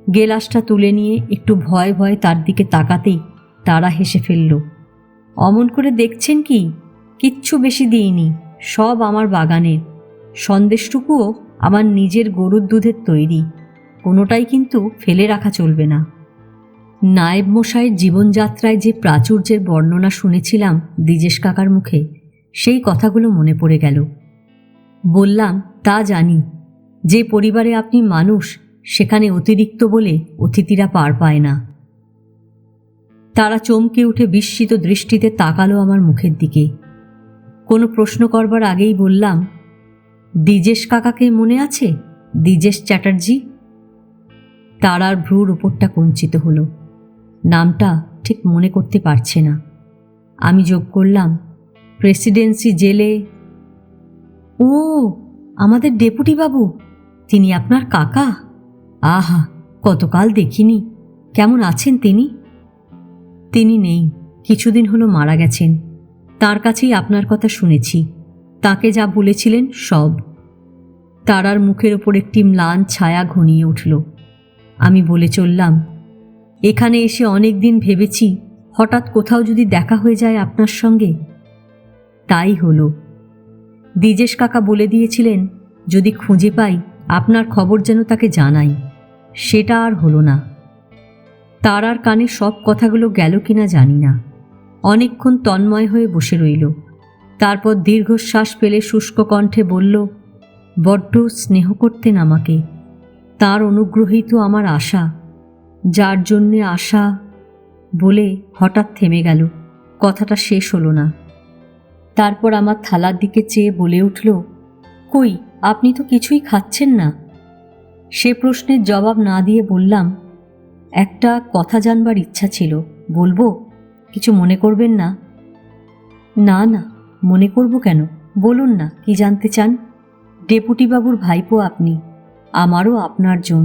গেলাসটা তুলে নিয়ে একটু ভয়ে ভয়ে তার দিকে তাকাতেই তারা হেসে ফেলল। অমন করে দেখছেন কি, কিচ্ছু বেশি দিইনি, সব আমার বাগানের। সন্দেশটুকুও আমার নিজের গরুর দুধের তৈরি, কোনোটাই কিন্তু ফেলে রাখা চলবে না। নায়েব মশাইয়ের জীবনযাত্রায় যে প্রাচুর্যের বর্ণনা শুনেছিলাম দ্বিজেশ কাকার মুখে, সেই কথাগুলো মনে পড়ে গেল। বললাম, তা জানি, যে পরিবারে আপনি মানুষ, সেখানে অতিরিক্ত বলে অতিথিরা পার পায় না। তারা চমকে উঠে বিস্মিত দৃষ্টিতে তাকালো আমার মুখের দিকে। কোনো প্রশ্ন করবার আগেই বললাম, দ্বিজেশ কাকাকে মনে আছে? দ্বিজেশ চ্যাটার্জি। তারার ভ্রুর উপরটা কুঞ্চিত হলো, নামটা ঠিক মনে করতে পারছে না। আমি যোগ করলাম, প্রেসিডেন্সি জেলে ও, আমাদের ডেপুটি বাবু, তিনি আপনার কাকা? আহা, কতকাল দেখিনি। কেমন আছেন তিনি? তিনি নেই, কিছুদিন হলো মারা গেছেন। তার কাছেই আপনার কথা শুনেছি। তাকে যা বলেছিলেন সব। তারার মুখের ওপর একটি ম্লান ছায়া ঘনিয়ে উঠল। আমি বলে চললাম, এখানে এসে অনেক দিন ভেবেছি হঠাৎ কোথাও যদি দেখা হয়ে যায় আপনার সঙ্গে। তাই হলো। দ্বিজেশ কাকা বলে দিয়েছিলেন যদি খুঁজে পাই আপনার খবর যেন তাকে জানাই। সেটা আর হলো না। তারার কানে সব কথাগুলো গেল কিনা জানি না। অনেকক্ষণ তন্ময় হয়ে বসে রইল। তারপর দীর্ঘশ্বাস ফেলে শুষ্ক কণ্ঠে বলল, বড্ড স্নেহ করতেন আমাকে। তার অনুগ্রহেই তো আমার আশা। যার জন্যে আশা বলে হঠাৎ থেমে গেল। কথাটা শেষ হলো না। তারপর আমার থালার দিকে চেয়ে বলে উঠল, কই, আপনি তো কিছুই খাচ্ছেন না। সে প্রশ্নের জবাব না দিয়ে বললাম, একটা কথা জানবার ইচ্ছা ছিল, বলবো? কিছু মনে করবেন না? না না, মনে করব কেন? বলুন না, কি জানতে চান? ডেপুটি বাবুর ভাইপো আপনি, আমারও আপনার জন।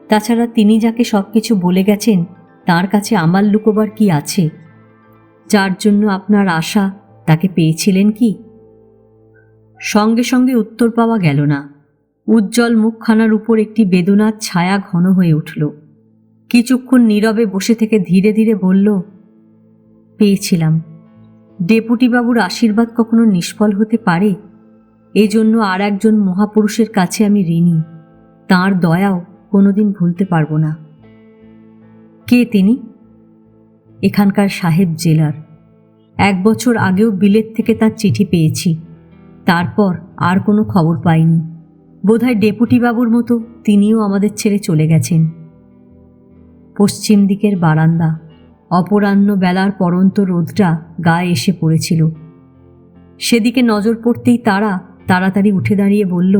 তাছাড়া তিনি যাকে সব কিছু বলে গেছেন তার কাছে আমার লুকোবার কি আছে? যার জন্য আপনার আশা তাকে পেয়েছিলেন কি? সঙ্গে সঙ্গে উত্তর পাওয়া গেল না। উজ্জ্বল মুখখানার উপর একটি বেদনার ছায়া ঘন হয়ে উঠল। কিছুক্ষণ নীরবে বসে থেকে ধীরে ধীরে বলল, পেয়েছিলাম। ডেপুটিবাবুর আশীর্বাদ কখনো নিষ্ফল হতে পারে? এজন্য আর একজন মহাপুরুষের কাছে আমি ঋণী। তাঁর দয়াও কোনোদিন ভুলতে পারবো না। কে তিনি? এখানকার সাহেব জেলার। 1 বছর আগেও বিলেত থেকে তার চিঠি পেয়েছি। তারপর আর কোনো খবর পাইনি। বোধহয় ডেপুটিবাবুর মতো তিনিও আমাদের ছেড়ে চলে গেছেন। পশ্চিম দিকের বারান্দা। অপরাহ্ন বেলার পড়ন্ত রোদটা গায়ে এসে পড়েছিল। সেদিকে নজর পড়তেই তারা তাড়াতাড়ি উঠে দাঁড়িয়ে বলল,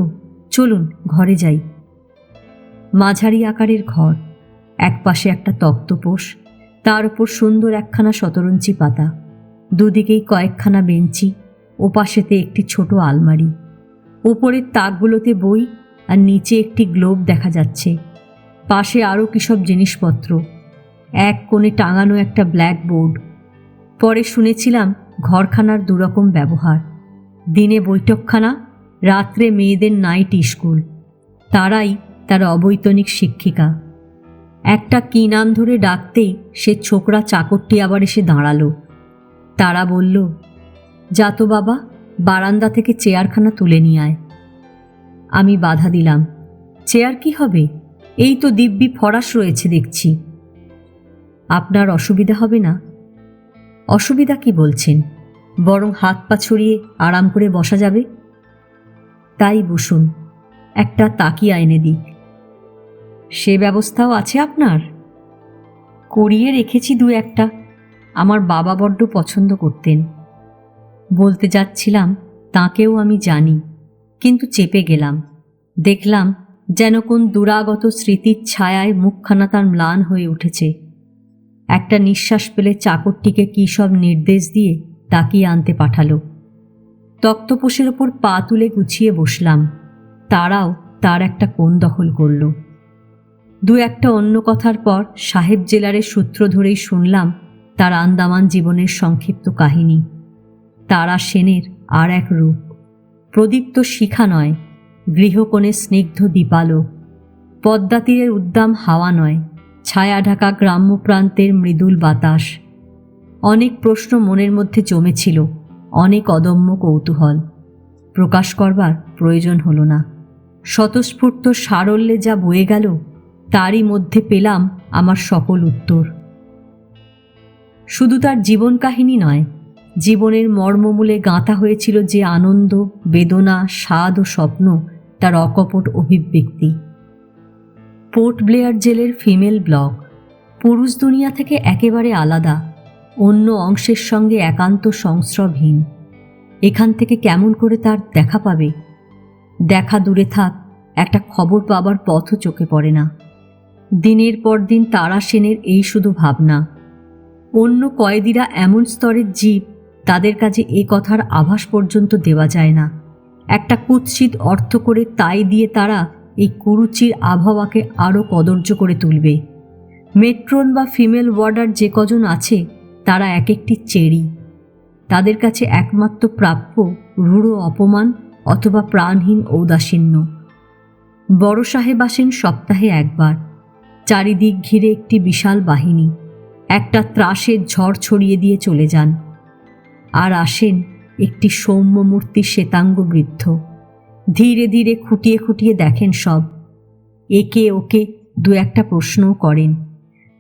চলুন ঘরে যাই। মাঝারি আকারের ঘর। একপাশে একটা তক্তপোষ, তার উপর সুন্দর একখানা শতরঞ্চি পাতা, দুদিকেই কয়েকখানা বেঞ্চি, ওপাশেতে একটি ছোট আলমারি। ওপরের তাকগুলোতে বই, আর নিচে একটি গ্লোব দেখা যাচ্ছে। পাশে আরও কিসব জিনিসপত্র। এক কোণে টাঙানো একটা ব্ল্যাকবোর্ড। পরে শুনেছিলাম ঘরখানার দুরকম ব্যবহার। দিনে বৈঠকখানা, রাত্রে মেয়েদের নাইট স্কুল। তারাই তার অবৈতনিক শিক্ষিকা। একটা কী নাম ধরে ডাকতেই সে ছোকরা চাকরটি আবার এসে দাঁড়ালো। তারা বলল, যা তো বাবা, বারান্দা থেকে চেয়ারখানা তুলে নিয়ে আয়। আমি বাধা দিলাম, চেয়ার কি হবে? এই তো দিব্যি ফরাস রয়েছে দেখছি। আপনার অসুবিধা হবে না? অসুবিধা কি বলছেন? বরং হাত পা ছড়িয়ে আরাম করে বসা যাবে। তাই বসুন, একটা তাকিয়া এনে দিক। সে ব্যবস্থাও আছে আপনার? করিয়ে রেখেছি 2-1টা। আমার বাবা বড্ড পছন্দ করতেন। বলতে যাচ্ছিলাম তাকেও আমি জানি, কিন্তু চেপে গেলাম। দেখলাম যেন কোন দুরাগত স্মৃতির ছায়ায় মুখখানা তার ম্লান হয়ে উঠেছে। একটা নিঃশ্বাস ফেলে চাকরটিকে কী সব নির্দেশ দিয়ে তাকিয়ে আনতে পাঠালো। তক্তপোষের ওপর পা তুলে গুছিয়ে বসলাম। তারাও তার একটা কোণ দখল করল। 2-1টা অন্য কথার পর সাহেব জেলারের সূত্র ধরেই শুনলাম তার আন্দামান জীবনের সংক্ষিপ্ত কাহিনী। তারা সেনের আর এক রূপ। প্রদীপ্ত শিখা নয়, গৃহকোণে স্নিগ্ধ দীপালোক। পদ্মা তীরের উদ্দাম হাওয়া নয়, ছায়া ঢাকা গ্রাম্য প্রান্তের মৃদুল বাতাস। অনেক প্রশ্ন মনের মধ্যে জমেছিল, অনেক অদম্য কৌতূহল। প্রকাশ করবার প্রয়োজন হলো না। স্বতঃস্ফূর্ত সারল্যে যা বয়ে গেল তারই মধ্যে পেলাম আমার সকল উত্তর। শুধু তার জীবন কাহিনী নয়, জীবনের মর্মমূলে গাঁথা হয়েছিল যে আনন্দ, বেদনা, স্বাদ ও স্বপ্ন, তার অকপট অভিব্যক্তি। পোর্ট ব্লেয়ার জেলের ফিমেল ব্লক পুরুষ দুনিয়া থেকে একেবারে আলাদা, অন্য অংশের সঙ্গে একান্ত সংস্রবহীন। এখান থেকে কেমন করে তার দেখা পাবে? দেখা দূরে থাক, একটা খবর পাবার পথও চোখে পড়ে না। দিনের পর দিন তারা সেনের এই শুধু ভাবনা। অন্য কয়েদিরা এমন স্তরের জীব, তাদের কাছে এ কথার আভাস পর্যন্ত দেওয়া যায় না। একটা কুৎসিত অর্থ করে তাই দিয়ে তারা এই কুরুচির আবহাওয়াকে আরও কদর্য করে তুলবে। মেট্রন বা ফিমেল ওয়ার্ডার যে কজন আছে তারা এক একটি চেরি। তাদের কাছে একমাত্র প্রাপ্য রূঢ় অপমান অথবা প্রাণহীন ঔদাসীন্য। বড় সাহেব আসেন সপ্তাহে একবার, চারিদিক ঘিরে একটি বিশাল বাহিনী, একটা ত্রাসের ঝড় ছড়িয়ে দিয়ে চলে যান। আর আসেন একটি সৌম্যমূর্তি শ্বেতাঙ্গ বৃদ্ধ, ধীরে ধীরে খুঁটিয়ে খুঁটিয়ে দেখেন সব, একে ওকে দু একটা প্রশ্নও করেন।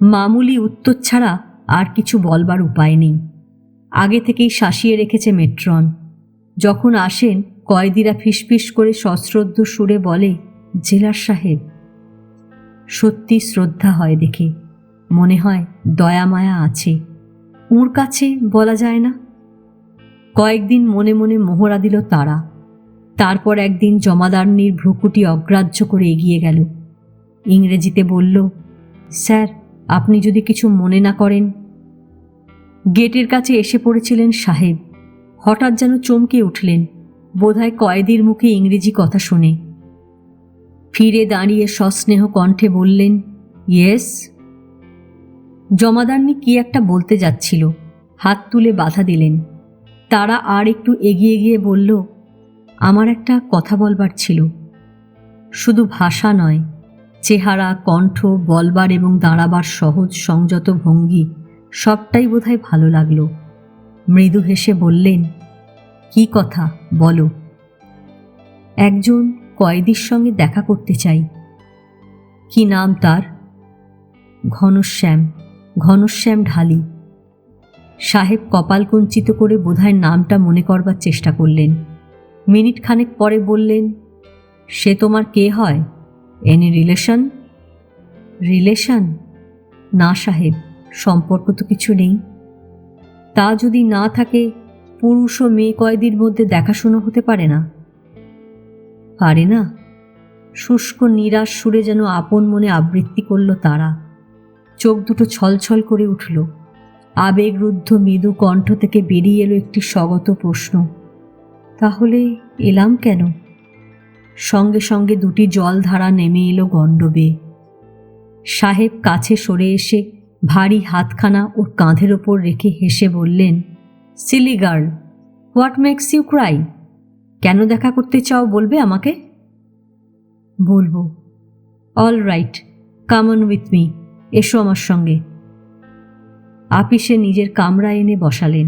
মামুলি উত্তর ছাড়া আর কিছু বলবার উপায় নেই। আগে থেকেই শাসিয়ে রেখেছে মেট্রন। যখন আসেন কয়েদিরা ফিসফিস করে সশ্রদ্ধ সুরে বলে, জেলার সাহেব। সত্যি শ্রদ্ধা হয় দেখে, মনে হয় দয়া মায়া আছে। ওর কাছে বলা যায় না। কয়েকদিন মনে মনে মোহরা দিল তারা। তারপর একদিন জমাদারনির ভ্রুকুটি অগ্রাহ্য করে এগিয়ে গেল। ইংরেজিতে বলল, স্যার, আপনি যদি কিছু মনে না করেন। গেটের কাছে এসে পড়েছিলেন সাহেব। হঠাৎ যেন চমকে উঠলেন, বোধহয় কয়েদির মুখে ইংরেজি কথা শুনে। ফিরে দাঁড়িয়ে সস্নেহ কণ্ঠে বললেন, ইয়েস। জমাদারনি কি একটা বলতে যাচ্ছিল, হাত তুলে বাধা দিলেন। তারা আর একটু এগিয়ে গিয়ে বলল, আমার একটা কথা বলবার ছিল। শুধু ভাষা নয়, চেহারা, কণ্ঠ, বলবার এবং দাঁড়াবার সহজ সংযত ভঙ্গি সবটাই বোধহয় ভালো লাগলো। মৃদু হেসে বললেন, কি কথা বলো। একজন কয়েদির সঙ্গে দেখা করতে চাই। কি নাম তার? ঘনশ্যাম, ঘনশ্যাম ঢালি। সাহেব কপাল কুঞ্চিত করে বোধহয় নামটা মনে করবার চেষ্টা করলেন। মিনিট খানেক পরে বললেন, সে তোমার কে হয়? Any relation? রিলেশন? না সাহেব, সম্পর্ক তো কিছু নেই। তা যদি না থাকে, পুরুষ ও মেয়ে কয়েদির মধ্যে দেখাশোনা হতে পারে না? পারে না? শুষ্ক নিরাশ সুরে যেন আপন মনে আবৃত্তি করল তারা। চোখ দুটো ছলছল করে উঠল। আবেগরুদ্ধ মৃদু কণ্ঠ থেকে বেরিয়ে এলো একটি স্বগত প্রশ্ন, তাহলে এলাম কেন? সঙ্গে সঙ্গে দুটি জলধারা নেমে এলো গণ্ডবে। সাহেব কাছে সরে এসে ভারী হাতখানা ওর কাঁধের ওপর রেখে হেসে বললেন, silly girl, what makes you cry? কেন দেখা করতে চাও বলবে আমাকে? বলবো। All right, come on with me, এসো আমার সঙ্গে। আপিসে নিজের কামরা এনে বসালেন।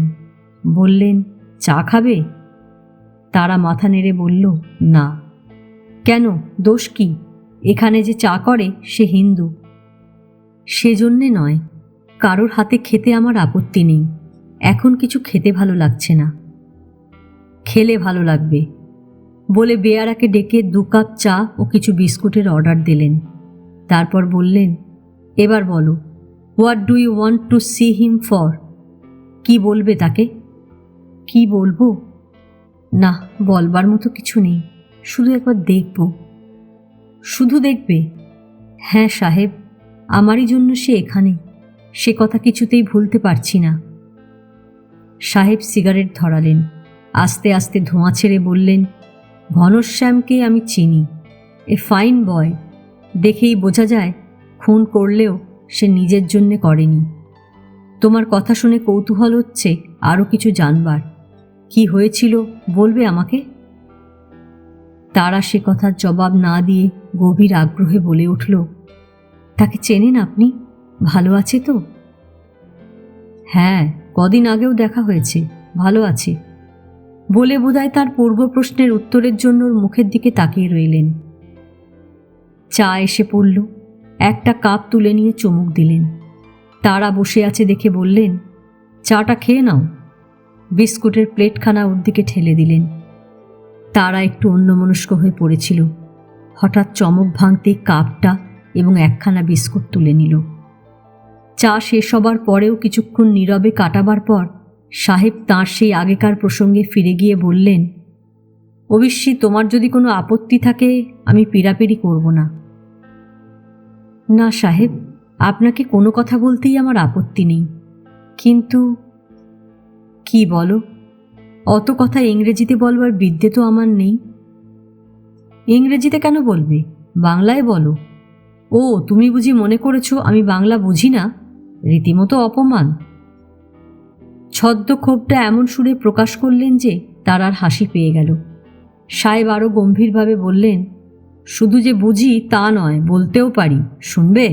বললেন, চা খাবে? তারা মাথা নেড়ে বলল, না। কেন, দোষ কি? এখানে যে চা করে সে হিন্দু। সেজন্যে নয়, কারোর হাতে খেতে আমার আপত্তি নেই। এখন কিছু খেতে ভালো লাগছে না। খেলে ভালো লাগবে বলে বেয়ারাকে ডেকে 2 কাপ চা ও কিছু বিস্কুটের অর্ডার দিলেন। তারপর বললেন, এবার বলো, what do you want to see him for? কি বলবে তাকে? কি বলবো? না, বলবার মতো কিছু নেই, শুধু একবার দেখব। শুধু দেখবে? হ্যাঁ সাহেব, আমারই জন্য সে এখানে, সে কথা কিছুতেই ভুলতে পারছি না। সাহেব সিগারেট ধরালেন। আস্তে আস্তে ধোঁয়া ছেড়ে বললেন, ঘনশ্যামকে আমি চিনি। এ ফাইন বয়। দেখেই বোঝা যায় খুন করলেও সে নিজের জন্যে করেনি। তোমার কথা শুনে কৌতূহল হচ্ছে আরও কিছু জানবার। কি হয়েছিল বলবে আমাকে? তারা সে কথার জবাব না দিয়ে গভীর আগ্রহে বলে উঠল, তাকে চেনেন আপনি? ভালো আছে তো? হ্যাঁ, কদিন আগেও দেখা হয়েছে, ভালো আছে বলে বোধহয় তার পূর্ব প্রশ্নের উত্তরের জন্য ওর মুখের দিকে তাকিয়ে রইলেন। চা এসে পড়ল। একটা কাপ তুলে নিয়ে চুমুক দিলেন। তারা বসে আছে দেখে বললেন, চাটা খেয়ে নাও। বিস্কুটের প্লেটখানা ওর দিকে ঠেলে দিলেন। তারা একটু অন্যমনস্ক হয়ে পড়েছিল। হঠাৎ চমক ভাঙতে কাপটা এবং একখানা বিস্কুট তুলে নিল। চা শেষ হবার পরেও কিছুক্ষণ নীরবে কাটাবার পর সাহেব তাঁর সেই আগেকার প্রসঙ্গে ফিরে গিয়ে বললেন, অবশ্যই তোমার যদি কোনো আপত্তি থাকে আমি পীড়াপিড়ি করব না। না সাহেব, আপনাকে কোনো কথা বলতেই আমার আপত্তি নেই, কিন্তু কি বলো? অত কথা ইংরেজিতে বলবার বিদ্যে তো আমার নেই। ইংরেজিতে কেন বলবে, বাংলায় বলো। ও, তুমি বুঝি মনে করেছ আমি বাংলা বুঝি না? রীতিমতো অপমান। ছদ্ম ক্ষোভটা এমন সুরে প্রকাশ করলেন যে তারার হাসি পেয়ে গেল। সাহেব আরও গম্ভীরভাবে বললেন, শুধু যে বুঝি তা নয়, বলতেও পারি, শুনবে?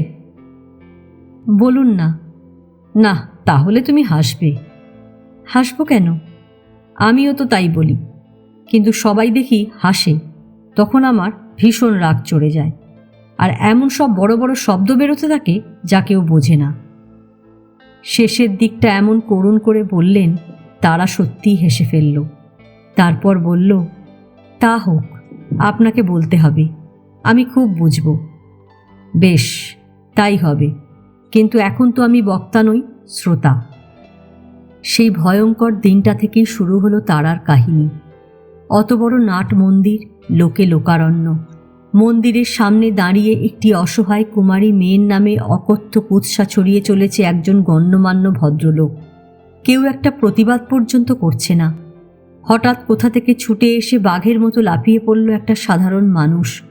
বলুন না। না, তাহলে তুমি হাসবে। হাসব কেন? আমিও তো তাই বলি, কিন্তু সবাই দেখি হাসে, তখন আমার ভীষণ রাগ চড়ে যায়, আর এমন সব বড় বড় শব্দ বেরোতে থাকে যা কেউ বোঝে না। শেষের দিকটা এমন করুণ করে বললেন, তারা সত্যিই হেসে ফেলল। তারপর বলল, তা হোক, আপনাকে বলতে হবে, আমি খুব বুঝব। বেশ, তাই হবে, কিন্তু এখন তো আমি বক্তা নই, শ্রোতা। সেই ভয়ঙ্কর দিনটা থেকেই শুরু হলো তারার কাহিনী। অত বড় নাট মন্দির, লোকে লোকারণ্য। মন্দিরের সামনে দাঁড়িয়ে একটি অসহায় কুমারী মেয়ের নামে অকথ্য কুৎসা ছড়িয়ে চলেছে একজন গণ্যমান্য ভদ্রলোক। কেউ একটা প্রতিবাদ পর্যন্ত করছে না। হঠাৎ কোথা থেকে ছুটে এসে বাঘের মতো লাফিয়ে পড়ল একটা সাধারণ মানুষ।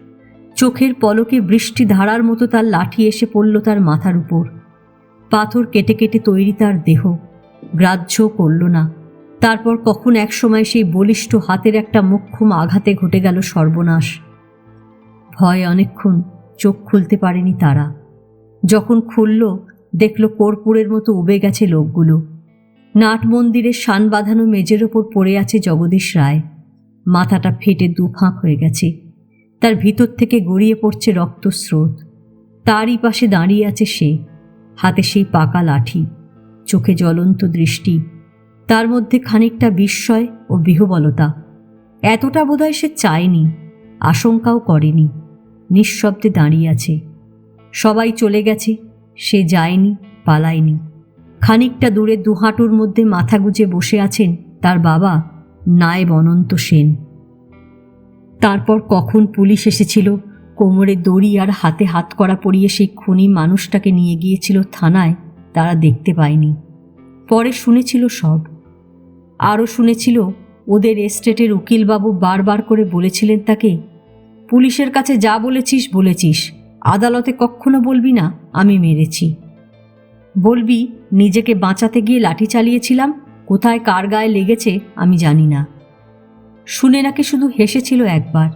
চোখের পলকে বৃষ্টি ধারার মতো তার লাঠি এসে পড়ল তার মাথার উপর। পাথর কেটে কেটে তৈরি তার দেহ, গ্রাহ্য করল না। তারপর কখন এক সময় সেই বলিষ্ঠ হাতের একটা মোক্ষম আঘাতে ঘটে গেল সর্বনাশ। ভয়ে অনেকক্ষণ চোখ খুলতে পারেনি তারা। যখন খুলল, দেখল কর্পূরের মতো উবে গেছে লোকগুলো। নাট মন্দিরের শান বাঁধানো মেজের ওপর পড়ে আছে জগদীশ রায়। মাথাটা ফেটে দুফাঁক হয়ে গেছে, তার ভিতর থেকে গড়িয়ে পড়ছে রক্তস্রোত। তারই পাশে দাঁড়িয়ে আছে সে, হাতে সেই পাকা লাঠি, চোখে জ্বলন্ত দৃষ্টি, তার মধ্যে খানিকটা বিস্ময় ও বিহ্বলতা। এতটা বোধহয় সে চায়নি, আশঙ্কাও করেনি। নিঃশব্দে দাঁড়িয়ে আছে। সবাই চলে গেছে, সে যায়নি, পালায়নি। খানিকটা দূরে দুহাঁটুর মধ্যে মাথা গুজে বসে আছেন তার বাবা নায়েব অনন্ত সেন। তারপর কখন পুলিশ এসেছিল, কোমরে দড়ি আর হাতে হাতকড়া পরিয়ে সেই খুনি মানুষটাকে নিয়ে গিয়েছিল থানায়, তারা দেখতে পায়নি। পরে শুনেছিল সব। আরও শুনেছিল ওদের এস্টেটের উকিলবাবু বারবার করে বলেছিলেন তাকে, পুলিশের কাছে যা বলেছিস বলেছিস, আদালতে কখনো বলবি না আমি মেরেছি। বলবি নিজেকে বাঁচাতে গিয়ে লাঠি চালিয়েছিলাম, কোথায় কার গায়ে লেগেছে আমি জানি না। শুনে নাকি শুধু হেসেছিল একবার।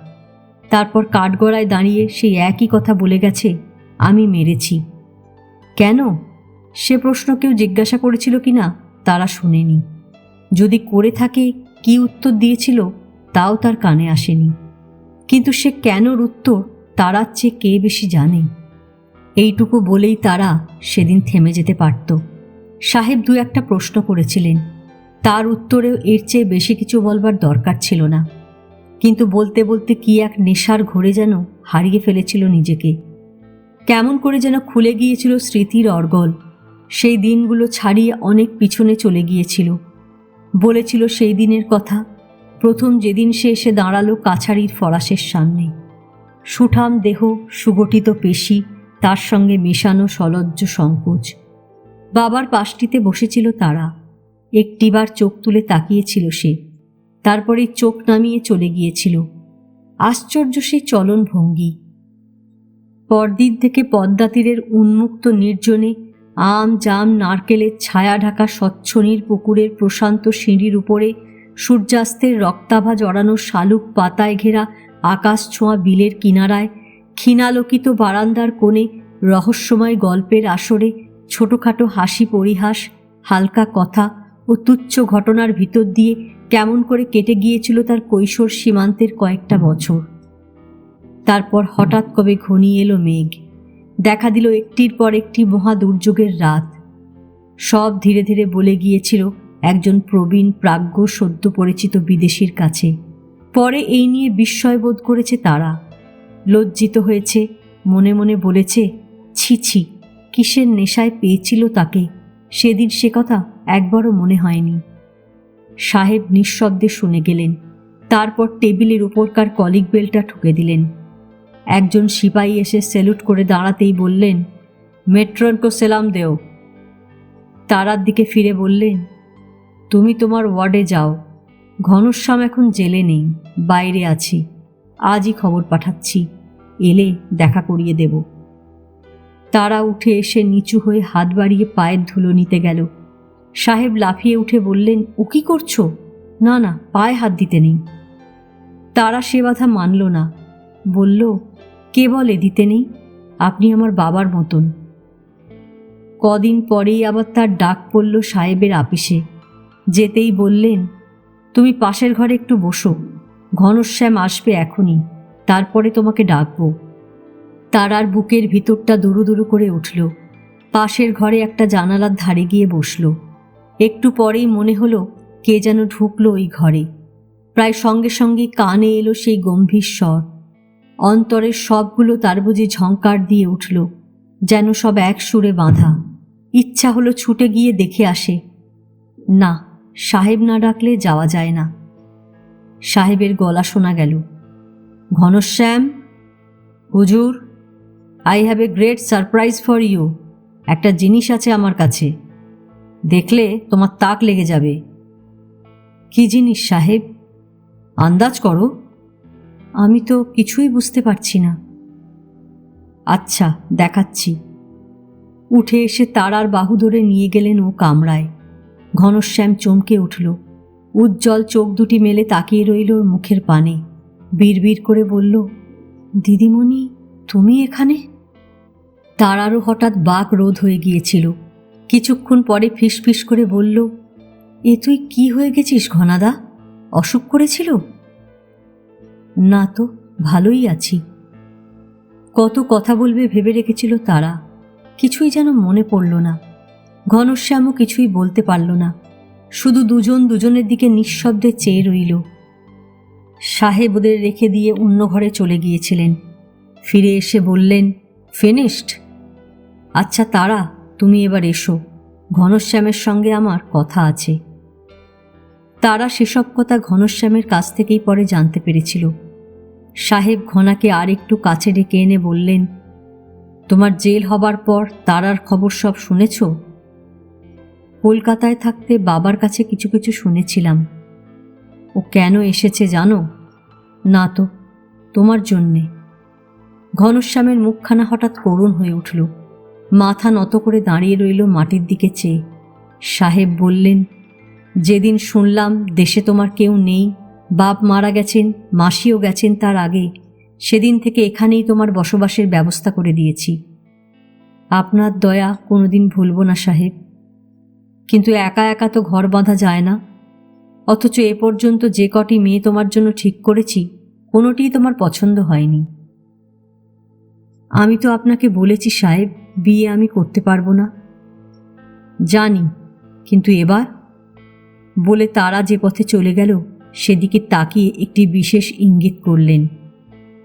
তারপর কাঠগড়ায় দাঁড়িয়ে সেই একই কথা বলে গেছে, আমি মেরেছি। কেন সে প্রশ্ন কেউ জিজ্ঞাসা করেছিল কিনা তারা শুনেনি। যদি করে থাকে কি উত্তর দিয়েছিল তাও তার কানে আসেনি। কিন্তু সে কেনর উত্তর তারার চেয়ে কে বেশি জানে। এইটুকু বলেই তারা সেদিন থেমে যেতে পারত। সাহেব দু একটা প্রশ্ন করেছিলেন, তার উত্তরেও এর চেয়ে বেশি কিছু বলবার দরকার ছিল না। কিন্তু বলতে বলতে কি এক নেশার ঘোরে যেন হারিয়ে ফেলেছিল নিজেকে। কেমন করে যেন খুলে গিয়েছিল স্মৃতির অর্গল। সেই দিনগুলো ছাড়িয়ে অনেক পিছনে চলে গিয়েছিল। বলেছিল সেই দিনের কথা, প্রথম যেদিন সে এসে দাঁড়ালো কাছারির ফরাসের সামনে। সুঠাম দেহ, সুগঠিত পেশি, তার সঙ্গে মেশানো সলজ্জ সংকোচ। বাবার পাশটিতে বসেছিল তারা। একটিবার চোখ তুলে তাকিয়েছিল সে, তারপরে চোখ নামিয়ে চলে গিয়েছিল। আশ্চর্য সেই চলন ভঙ্গি। পরদিন থেকে পদ্মা তীরের উন্মুক্ত নির্জনে আম জাম নারকেলের ছায়া ঢাকা স্বচ্ছনীর পুকুরের প্রশান্ত সিঁড়ির উপরে সূর্যাস্তের রক্তাভা জড়ানো শালুক পাতায় ঘেরা আকাশ ছোঁয়া বিলের কিনারায় ক্ষীণালোকিত বারান্দার কোণে রহস্যময় গল্পের আসরে ছোটোখাটো হাসি পরিহাস, হালকা কথা ও তুচ্ছ ঘটনার ভিতর দিয়ে কেমন করে কেটে গিয়েছিল তার কৈশোর সীমান্তের কয়েকটা বছর। তারপর হঠাৎ কবে ঘনিয়ে এলো মেঘ, দেখা দিল একটির পর একটি মহা দুর্যোগের রাত। সব ধীরে ধীরে বলে গিয়েছিল একজন প্রবীণ প্রাজ্ঞ সদ্য পরিচিত বিদেশির কাছে। পরে এই নিয়ে বিস্ময় বোধ করেছে তারা, লজ্জিত হয়েছে, মনে মনে বলেছে, ছি ছি, কিসের নেশায় পেয়েছিল তাকে, সেদিন সে কথা একবারও মনে হয়নি। সাহেব নিঃশব্দে শুনে গেলেন। তারপর টেবিলের উপরকার কলিক বেলটা ঠুকে দিলেন। একজন সিপাহী এসে স্যালুট করে দাঁড়াতেই বললেন, মেট্রনকে সেলাম দেও। তারার দিকে ফিরে বললেন, তুমি তোমার ওয়ার্ডে যাও, ঘনশ্যাম এখন জেলে নেই, বাইরে আছি। আজই খবর পাঠাচ্ছি, এলে দেখা করিয়ে দেব। তারা উঠে এসে নিচু হয়ে হাত বাড়িয়ে পায়ের ধুলো নিতে গেল। সাহেব লাফিয়ে উঠে বললেন, ও কি করছো? না না, পায়ে হাত দিতে নেই। তারা সে বাধা মানল না, বলল, কে বলে দিতে নেই? আপনি আমার বাবার মতন। কদিন পরেই আবার তার ডাক পড়ল সাহেবের আপিসে। যেতেই বললেন, তুমি পাশের ঘরে একটু বসো, ঘনশ্যাম আসবে এখনই, তারপরে তোমাকে ডাকব। তারার বুকের ভিতরটা দুরু দুরু করে উঠল। পাশের ঘরে একটা জানালার ধারে গিয়ে বসল। একটু পরেই মনে হলো কে যেন ঢুকলো ওই ঘরে। প্রায় সঙ্গে সঙ্গে কানে এলো সেই গম্ভীর স্বর। অন্তরের সবগুলো তার বুঝি ঝংকার দিয়ে উঠল, যেন সব এক সুরে বাঁধা। ইচ্ছা হলো ছুটে গিয়ে দেখে আসে। না, সাহেব না ডাকলে যাওয়া যায় না। সাহেবের গলা শোনা গেল, ঘনশ্যাম। হুজুর, I have a great surprise for you. একটা জিনিস আছে আমার কাছে, দেখলে তোমার তাক লেগে যাবে। কি জিনিস সাহেব? আন্দাজ করো। আমি তো কিছুই বুঝতে পারছি না। আচ্ছা, দেখাচ্ছি। উঠে এসে তারার বাহু ধরে নিয়ে গেলেন ও কামরায়। ঘনশ্যাম চমকে উঠল। উজ্জ্বল চোখ দুটি মেলে তাকিয়ে রইল ওর মুখের পানে। বিড়বিড় করে বলল, দিদিমণি, তুমি এখানে? তারারও হঠাৎ বাক রোধ হয়ে গিয়েছিল। কিছুক্ষণ পরে ফিসফিস করে বলল, এ তুই কি হয়ে গেছিস ঘনাদা? অসুখ করেছিল? না তো, ভালোই আছি। কত কথা বলবে ভেবে রেখেছিল তারা, কিছুই যেন মনে পড়ল না। ঘনশ্যামও কিছুই বলতে পারল না, শুধু দুজন দুজনের দিকে নিঃশব্দে চেয়ে রইল। সাহেব ওদের রেখে দিয়ে অন্য ঘরে চলে গিয়েছিলেন। ফিরে এসে বললেন, ফিনিশড? আচ্ছা তারা, তুমি এবার এসো, ঘনশ্যামের সঙ্গে আমার কথা আছে। তারা সেসব কথা ঘনশ্যামের কাছ থেকেই পরে জানতে পেরেছিল। সাহেব ঘনাকে আর একটু কাছে ডেকে এনে বললেন, তোমার জেল হবার পর তারার খবর সব শুনেছ? কলকাতায় থাকতে বাবার কাছে কিছু কিছু শুনেছিলাম। ও কেন এসেছে জানো? না তো, তোমার জন্যে। ঘনশ্যামের মুখখানা হঠাৎ করুণ হয়ে উঠল। মাথা নত করে দাঁড়িয়ে রইল মাটির দিকে চেয়ে। সাহেব বললেন, যেদিন শুনলাম দেশে তোমার কেউ নেই, বাপ মারা গেছেন, মাসিও গেছেন তার আগে, সেদিন থেকে এখানেই তোমার বসবাসের ব্যবস্থা করে দিয়েছি। আপনার দয়া কোনোদিন ভুলব না সাহেব। কিন্তু একা একা তো ঘর বাঁধা যায় না। অথচ এ পর্যন্ত যে কটি মেয়ে তোমার জন্য ঠিক করেছি, কোনোটিই তোমার পছন্দ হয়নি। আমি তো আপনাকে বলেছি সাহেব, বিয়ে আমি করতে পারবো না। জানি, কিন্তু এবার? বলে তারা যে পথে চলে গেল সেদিকে তাকিয়ে একটি বিশেষ ইঙ্গিত করলেন।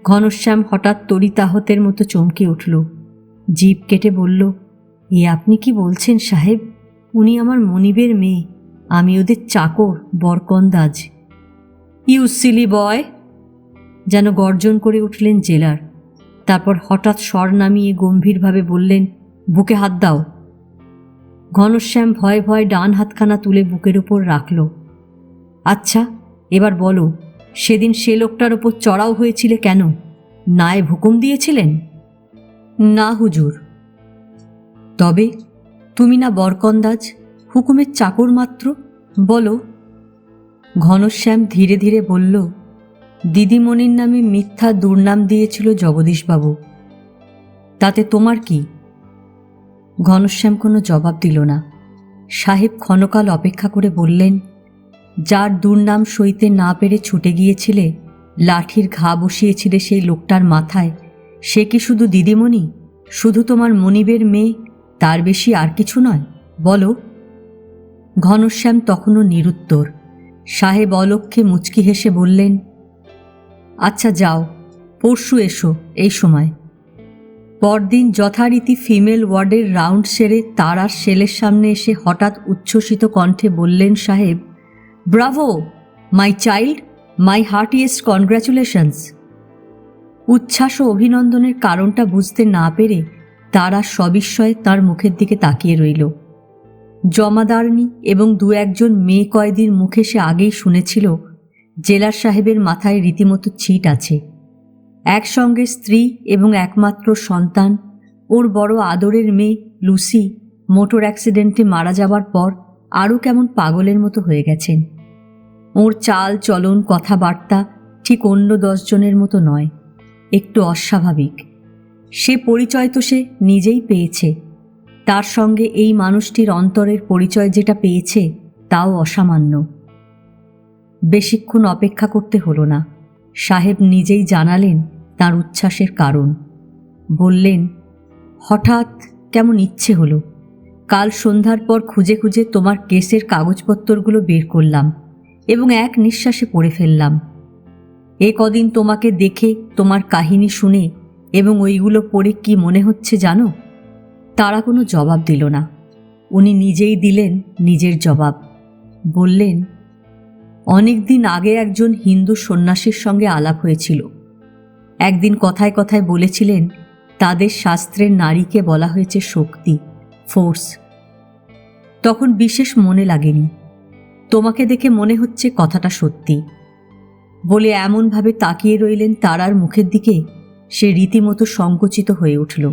ঘনশ্যাম হঠাৎ তড়িতাহতের মতো চমকে উঠল। জিভ কেটে বলল, এ আপনি কি বলছেন সাহেব? উনি আমার মনিবের মেয়ে, আমি ওদের চাকর, বরকন্দাজ। ইউ সিলি বয়! যেন গর্জন করে উঠলেন জেলার। তারপর হঠাৎ স্বর নামিয়ে গম্ভীরভাবে বললেন, বুকে হাত দাও। ঘনশ্যাম ভয়ে ভয়ে ডান হাতখানা তুলে বুকের ওপর রাখল। আচ্ছা, এবার বলো, সেদিন সে লোকটার ওপর চড়াও হয়েছিলে কেন? নায়েব হুকুম দিয়েছিলেন? না হুজুর। তবে তুমি না বরকন্দাজ, হুকুমের চাকর মাত্র, বলো। ঘনশ্যাম ধীরে ধীরে বলল, দিদিমণির নামে মিথ্যা দুর্নাম দিয়েছিল জগদীশবাবু। তাতে তোমার কি? ঘনশ্যাম কোনো জবাব দিল না। সাহেব ক্ষণকাল অপেক্ষা করে বললেন, যার দুর্নাম সইতে না পেরে ছুটে গিয়েছিলে, লাঠির ঘা বসিয়েছিলে সেই লোকটার মাথায়, সে কি শুধু দিদিমণি, শুধু তোমার মনিবের মেয়ে, তার বেশি আর কিছু নয়? বলো। ঘনশ্যাম তখনও নিরুত্তর। সাহেব অলক্ষ্যে মুচকি হেসে বললেন, আচ্ছা যাও, পরশু এসো এই সময়। পরদিন যথারীতি ফিমেল ওয়ার্ডের রাউন্ড সেরে তারার সেলের সামনে এসে হঠাৎ উচ্ছ্বসিত কণ্ঠে বললেন সাহেব, Bravo my child, my heartiest congratulations. উচ্ছ্বাস ও অভিনন্দনের কারণটা বুঝতে না পেরে তারা সবিস্ময়ে তার মুখের দিকে তাকিয়ে রইল। জমাদারনি এবং দু একজন মেয়ে কয়েদির মুখে সে আগেই শুনেছিল জেলার সাহেবের মাথায় রীতিমতো ছিট আছে। একসঙ্গে স্ত্রী এবং একমাত্র সন্তান, ওর বড় আদরের মেয়ে লুসি মোটর অ্যাক্সিডেন্টে মারা যাবার পর আরও কেমন পাগলের মতো হয়ে গেছেন। ওর চাল চলন কথাবার্তা ঠিক অন্য 10 জনের মতো নয়, একটু অস্বাভাবিক। সে পরিচয় তো সে নিজেই পেয়েছে, তার সঙ্গে এই মানুষটির অন্তরের পরিচয় যেটা পেয়েছে তাও অসামান্য। বেশিক্ষণ অপেক্ষা করতে হলো না, সাহেব নিজেই জানালেন তার উচ্ছ্বাসের কারণ। বললেন, হঠাৎ কেমন ইচ্ছে হলো, কাল সন্ধ্যার পর খুঁজে খুঁজে তোমার কেসের কাগজপত্রগুলো বের করলাম এবং এক নিঃশ্বাসে পড়ে ফেললাম। এ কদিন তোমাকে দেখে, তোমার কাহিনী শুনে এবং ওইগুলো পড়ে কি মনে হচ্ছে জানো? তারা কোনো জবাব দিল না। উনি নিজেই দিলেন নিজের জবাব। বললেন, অনেক দিন আগে একজন হিন্দু সন্ন্যাসীর সঙ্গে আলাপ হয়েছিল। একদিন কথায় কথায় বলেছিলেন তাদের শাস্ত্রের নারীকে বলা হয়েছে শক্তি, ফোর্স। তখন বিশেষ মনে লাগেনি। তোমাকে দেখে মনে হচ্ছে কথাটা সত্যি বলে এমনভাবে তাকিয়ে রইলেন তারার মুখের দিকে, সে রীতিমতো সংকুচিত হয়ে উঠল।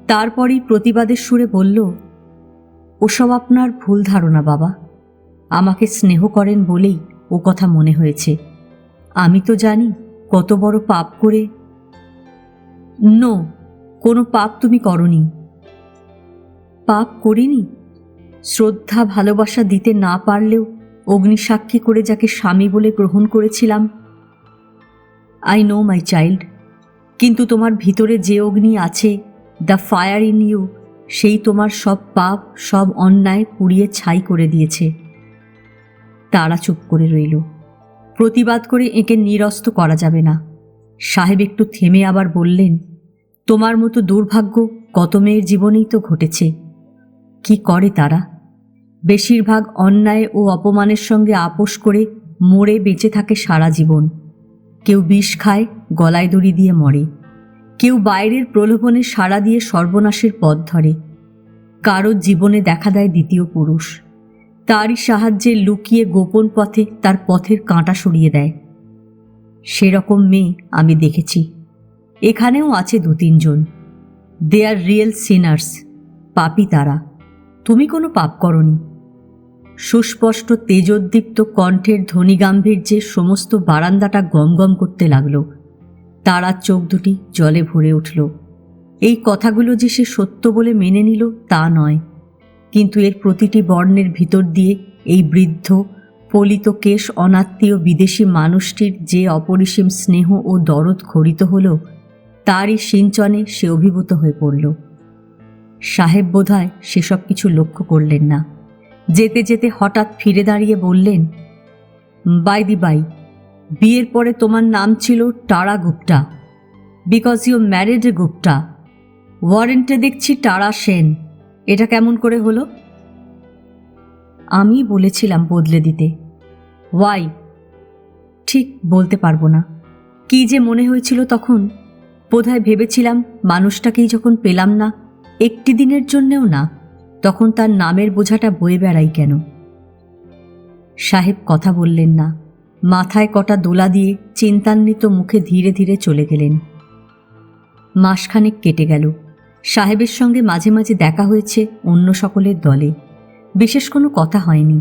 তারপরই প্রতিবাদের সুরে বলল, ওসব আপনার ভুল ধারণা বাবা। আমাকে স্নেহ করেন বলেই ও কথা মনে হয়েছে। আমি তো জানি কত বড় পাপ করে। নো, কোনো পাপ তুমি করনি। পাপ করিনি? শ্রদ্ধা ভালোবাসা দিতে না পারলেও অগ্নিসাক্ষী করে যাকে স্বামী বলে গ্রহণ করেছিলাম। আই নো মাই চাইল্ড, কিন্তু তোমার ভিতরে যে অগ্নি আছে, দ্য ফায়ার ইন ইউ, সেই তোমার সব পাপ, সব অন্যায় পুড়িয়ে ছাই করে দিয়েছে। তারা চুপ করে রইল। প্রতিবাদ করে একে নিরস্ত করা যাবে না। সাহেব একটু থেমে আবার বললেন, তোমার মতো দুর্ভাগ্য কত মেয়ের জীবনেই তো ঘটেছে। কি করে তারা? বেশিরভাগ অন্যায় ও অপমানের সঙ্গে আপোষ করে মরে বেঁচে থাকে সারা জীবন। কেউ বিষ খায়, গলায় দড়ি দিয়ে মরে। কেউ বাইরের প্রলোভনে সাড়া দিয়ে সর্বনাশের পথ ধরে। কারো জীবনে দেখা দেয় দ্বিতীয় পুরুষ, তারই সাহায্যে লুকিয়ে গোপন পথে তার পথের কাঁটা সরিয়ে দেয়। সেরকম মেয়ে আমি দেখেছি। এখানেও আছে 2-3 জন। দে আর রিয়েল সিনার্স, পাপী তারা। তুমি কোনো পাপ করনি। সুস্পষ্ট তেজোদ্দীপ্ত কণ্ঠের ধ্বনিগাম্ভীর্যে সমস্ত বারান্দাটা গমগম করতে লাগল। তারা চোখ দুটি জলে ভরে উঠল। এই কথাগুলো যে সে সত্য বলে মেনে নিল তা নয়, কিন্তু এর প্রতিটি বর্ণের ভিতর দিয়ে এই বৃদ্ধ পলিত কেশ অনাত্মীয় বিদেশি মানুষটির যে অপরিসীম স্নেহ ও দরদ খরিত হল, তারই সিঞ্চনে সে অভিভূত হয়ে পড়ল। সাহেব বোধহয় সেসব কিছু লক্ষ্য করলেন না। যেতে যেতে হঠাৎ ফিরে দাঁড়িয়ে বললেন, বাই দি বাই, বিয়ের পরে তোমার নাম ছিল Tara Gupta, because you married a Gupta. ওয়ারেন্টে দেখছি টারা সেন। এটা কেমন করে হলো? আমি বলেছিলাম বদলে দিতে। ওয়াই? ঠিক বলতে পারবো না। কি যে মনে হয়েছিল তখন। বোধহয় ভেবেছিলাম মানুষটাকেই যখন পেলাম না, একটি দিনের জন্যেও না, তখন তার নামের বোঝাটা বয়ে বেড়াই কেন? সাহেব কথা বললেন না। মাথায় কটা দোলা দিয়ে চিন্তান্বিত মুখে ধীরে ধীরে চলে গেলেন। মাসখানেক কেটে গেল। সাহেবের সঙ্গে মাঝে মাঝে দেখা হয়েছে অন্য সকলের দলে, বিশেষ কোনো কথা হয়নি।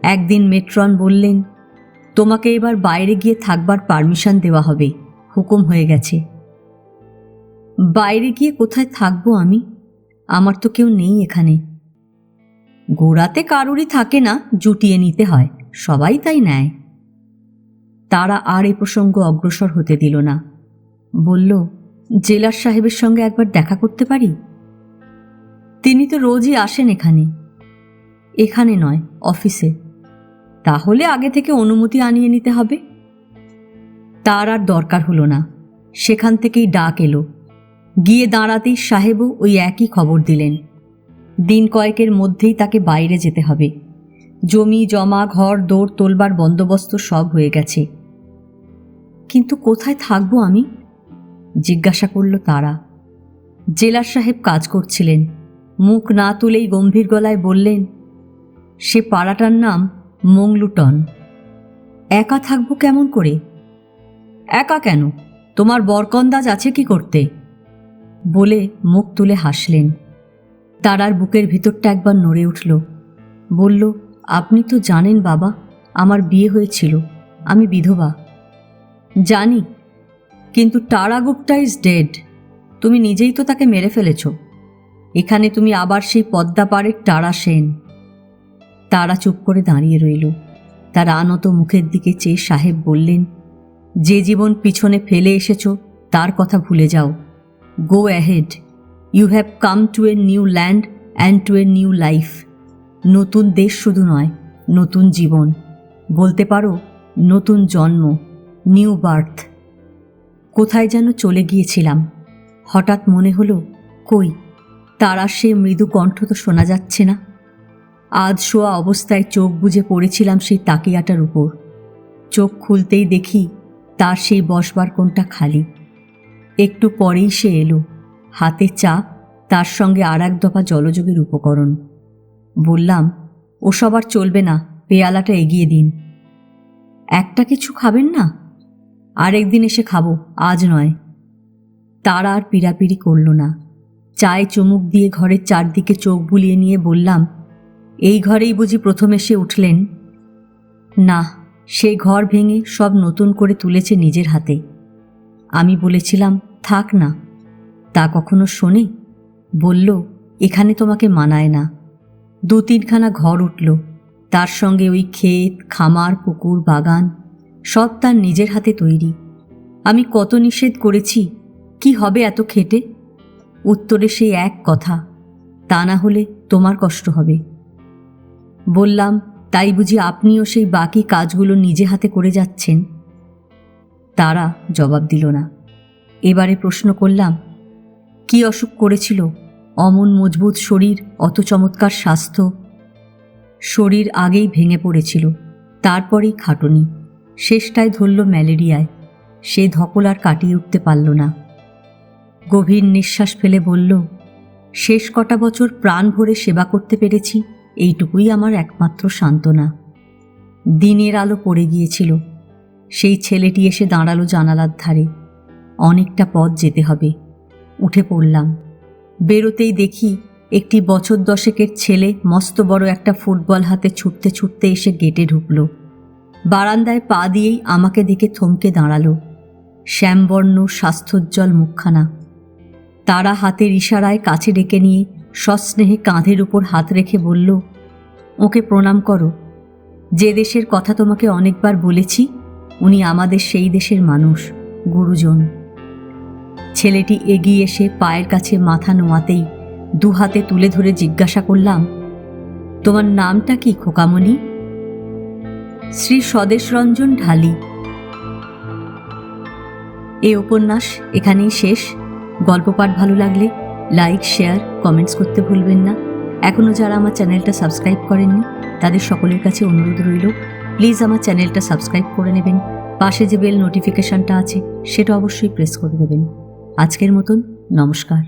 একদিন মেট্রন বললেন, তোমাকে এবার বাইরে গিয়ে থাকবার পারমিশন দেওয়া হবে, হুকুম হয়ে গেছে। বাইরে গিয়ে কোথায় থাকবো আমি? আমার তো কেউ নেই এখানে। গোড়াতে কারুরই থাকে না, জুটিয়ে নিতে হয়, সবাই তাই নেয়। তারা আর এ প্রসঙ্গ অগ্রসর হতে দিল না। বলল, জেলার সাহেবের সঙ্গে একবার দেখা করতে পারি? তিনি তো রোজই আসেন এখানে। এখানে নয়, অফিসে। তাহলে আগে থেকে অনুমতি আনিয়ে নিতে হবে। তার আর দরকার হলো না। সেখান থেকেই ডাক এলো। গিয়ে দাঁড়াতেই সাহেবও ওই একই খবর দিলেন। দিন কয়েকের মধ্যেই তাকে বাইরে যেতে হবে। জমি জমা ঘর দৌড় তোলবার বন্দোবস্ত সব হয়ে গেছে। কিন্তু কোথায় থাকবো আমি? জিজ্ঞাসা করল তারা। জেলার সাহেব কাজ করছিলেন। মুখ না তুলেই গম্ভীর গলায় বললেন, সে পাড়াটার নাম মংলুটন। একা থাকবো কেমন করে? একা কেন, তোমার বরকন্দাজ আছে কি করতে? বলে মুখ তুলে হাসলেন। তারার বুকের ভিতরটা একবার নড়ে উঠল। বলল, আপনি তো জানেন বাবা, আমার বিয়ে হয়েছিল, আমি বিধবা। জানি, কিন্তু টারা গুপ্তা ইজ ডেড। তুমি নিজেই তো তাকে মেরে ফেলেছ। এখানে তুমি আবার সেই পদ্মাপাড়ের টারা সেন। তারা চুপ করে দাঁড়িয়ে রইল। তার আনত মুখের দিকে চেয়ে সাহেব বললেন, যে জীবন পিছনে ফেলে এসেছ তার কথা ভুলে যাও। Go ahead, you have come to a new land and to a new life. নতুন দেশ শুধু নয়, নতুন জীবন, বলতে পারো নতুন জন্ম, নিউ বার্থ। কোথায় যেন চলে গিয়েছিলাম। হঠাৎ মনে হলো, কই তারা সে মৃদু কণ্ঠ তো শোনা যাচ্ছে না। আধ শোয়া অবস্থায় চোখ বুজে পড়েছিলাম সেই তাকিয়াটার উপর। চোখ খুলতেই দেখি তার সেই বসবার কোণটা খালি। একটু পরেই সে এলো, হাতে চা, তার সঙ্গে আর এক দফা জলযোগের উপকরণ। বললাম, ওসব আর চলবে না, পেয়ালাটা এগিয়ে দিন। একটা কিছু খাবেন না? আরেকদিন এসে খাবো, আজ নয়। তারা আর পিড়াপিড়ি করল না। চায়ে চুমুক দিয়ে ঘরের চারদিকে চোখ বুলিয়ে নিয়ে বললাম, এই ঘরেই বুঝি প্রথম এসে উঠলেন? না, সেই ঘর ভেঙে সব নতুন করে তুলেছে নিজের হাতে। আমি বলেছিলাম থাক না, তা কখনো শোনে? বলল, এখানে তোমাকে মানায় না। 2-3খানা ঘর উঠল, তার সঙ্গে ওই ক্ষেত, খামার, পুকুর, বাগান, সব তার নিজের হাতে তৈরি। আমি কত নিষেধ করেছি, কি হবে এত খেটে? উত্তরে সেই এক কথা, তা না হলে তোমার কষ্ট হবে। বললাম, তাই বুঝি আপনিও সেই বাকি কাজগুলো নিজে হাতে করে যাচ্ছেন? তারা জবাব দিল না। এবারে প্রশ্ন করলাম, কি অসুখ করেছিল? অমন মজবুত শরীর, অত চমৎকার স্বাস্থ্য। শরীর আগেই ভেঙে পড়েছিল, তারপরেই খাটুনি, শেষটায় ধরল ম্যালেরিয়ায়। সে ধকল আর কাটিয়ে উঠতে পারল না। গভীর নিঃশ্বাস ফেলে বলল, শেষ কটা বছর প্রাণ ভরে সেবা করতে পেরেছি, এইটুকুই আমার একমাত্র সান্ত্বনা। দিনের আলো পড়ে গিয়েছিল। সেই ছেলেটি এসে দাঁড়ালো জানালার ধারে। অনেকটা পথ যেতে হবে। উঠে পড়লাম। বেরোতেই দেখি একটি বছর 10-এর ছেলে মস্ত বড় একটা ফুটবল হাতে ছুটতে ছুটতে এসে গেটে ঢুকল। বারান্দায় পা দিয়েই আমাকে দেখে থমকে দাঁড়ালো। শ্যামবর্ণ স্বাস্থ্যোজ্জ্বল মুখখানা। তারা হাতের ইশারায় কাছে ডেকে নিয়ে সস্নেহে কাঁধের উপর হাত রেখে বলল, ওকে প্রণাম করো। যে দেশের কথা তোমাকে অনেকবার বলেছি, উনি আমাদের সেই দেশের মানুষ, গুরুজন। ছেলেটি এগিয়ে এসে পায়ের কাছে মাথা নোয়াতেই 2 হাতে তুলে ধরে জিজ্ঞাসা করলাম, তোমার নামটা কি খোকামণি? শ্রী স্বদেশরঞ্জন ঢালি। এই উপন্যাস এখানেই শেষ। গল্প পাঠ ভালো লাগলে লাইক, শেয়ার, কমেন্টস করতে ভুলবেন না। এখনও যারা আমার চ্যানেলটা সাবস্ক্রাইব করেননি তাদের সকলের কাছে অনুরোধ রইল, প্লিজ আমার চ্যানেলটা সাবস্ক্রাইব করে নেবেন। পাশে যে বেল নোটিফিকেশনটা আছে সেটা অবশ্যই প্রেস করে দেবেন। আজকের মতন নমস্কার।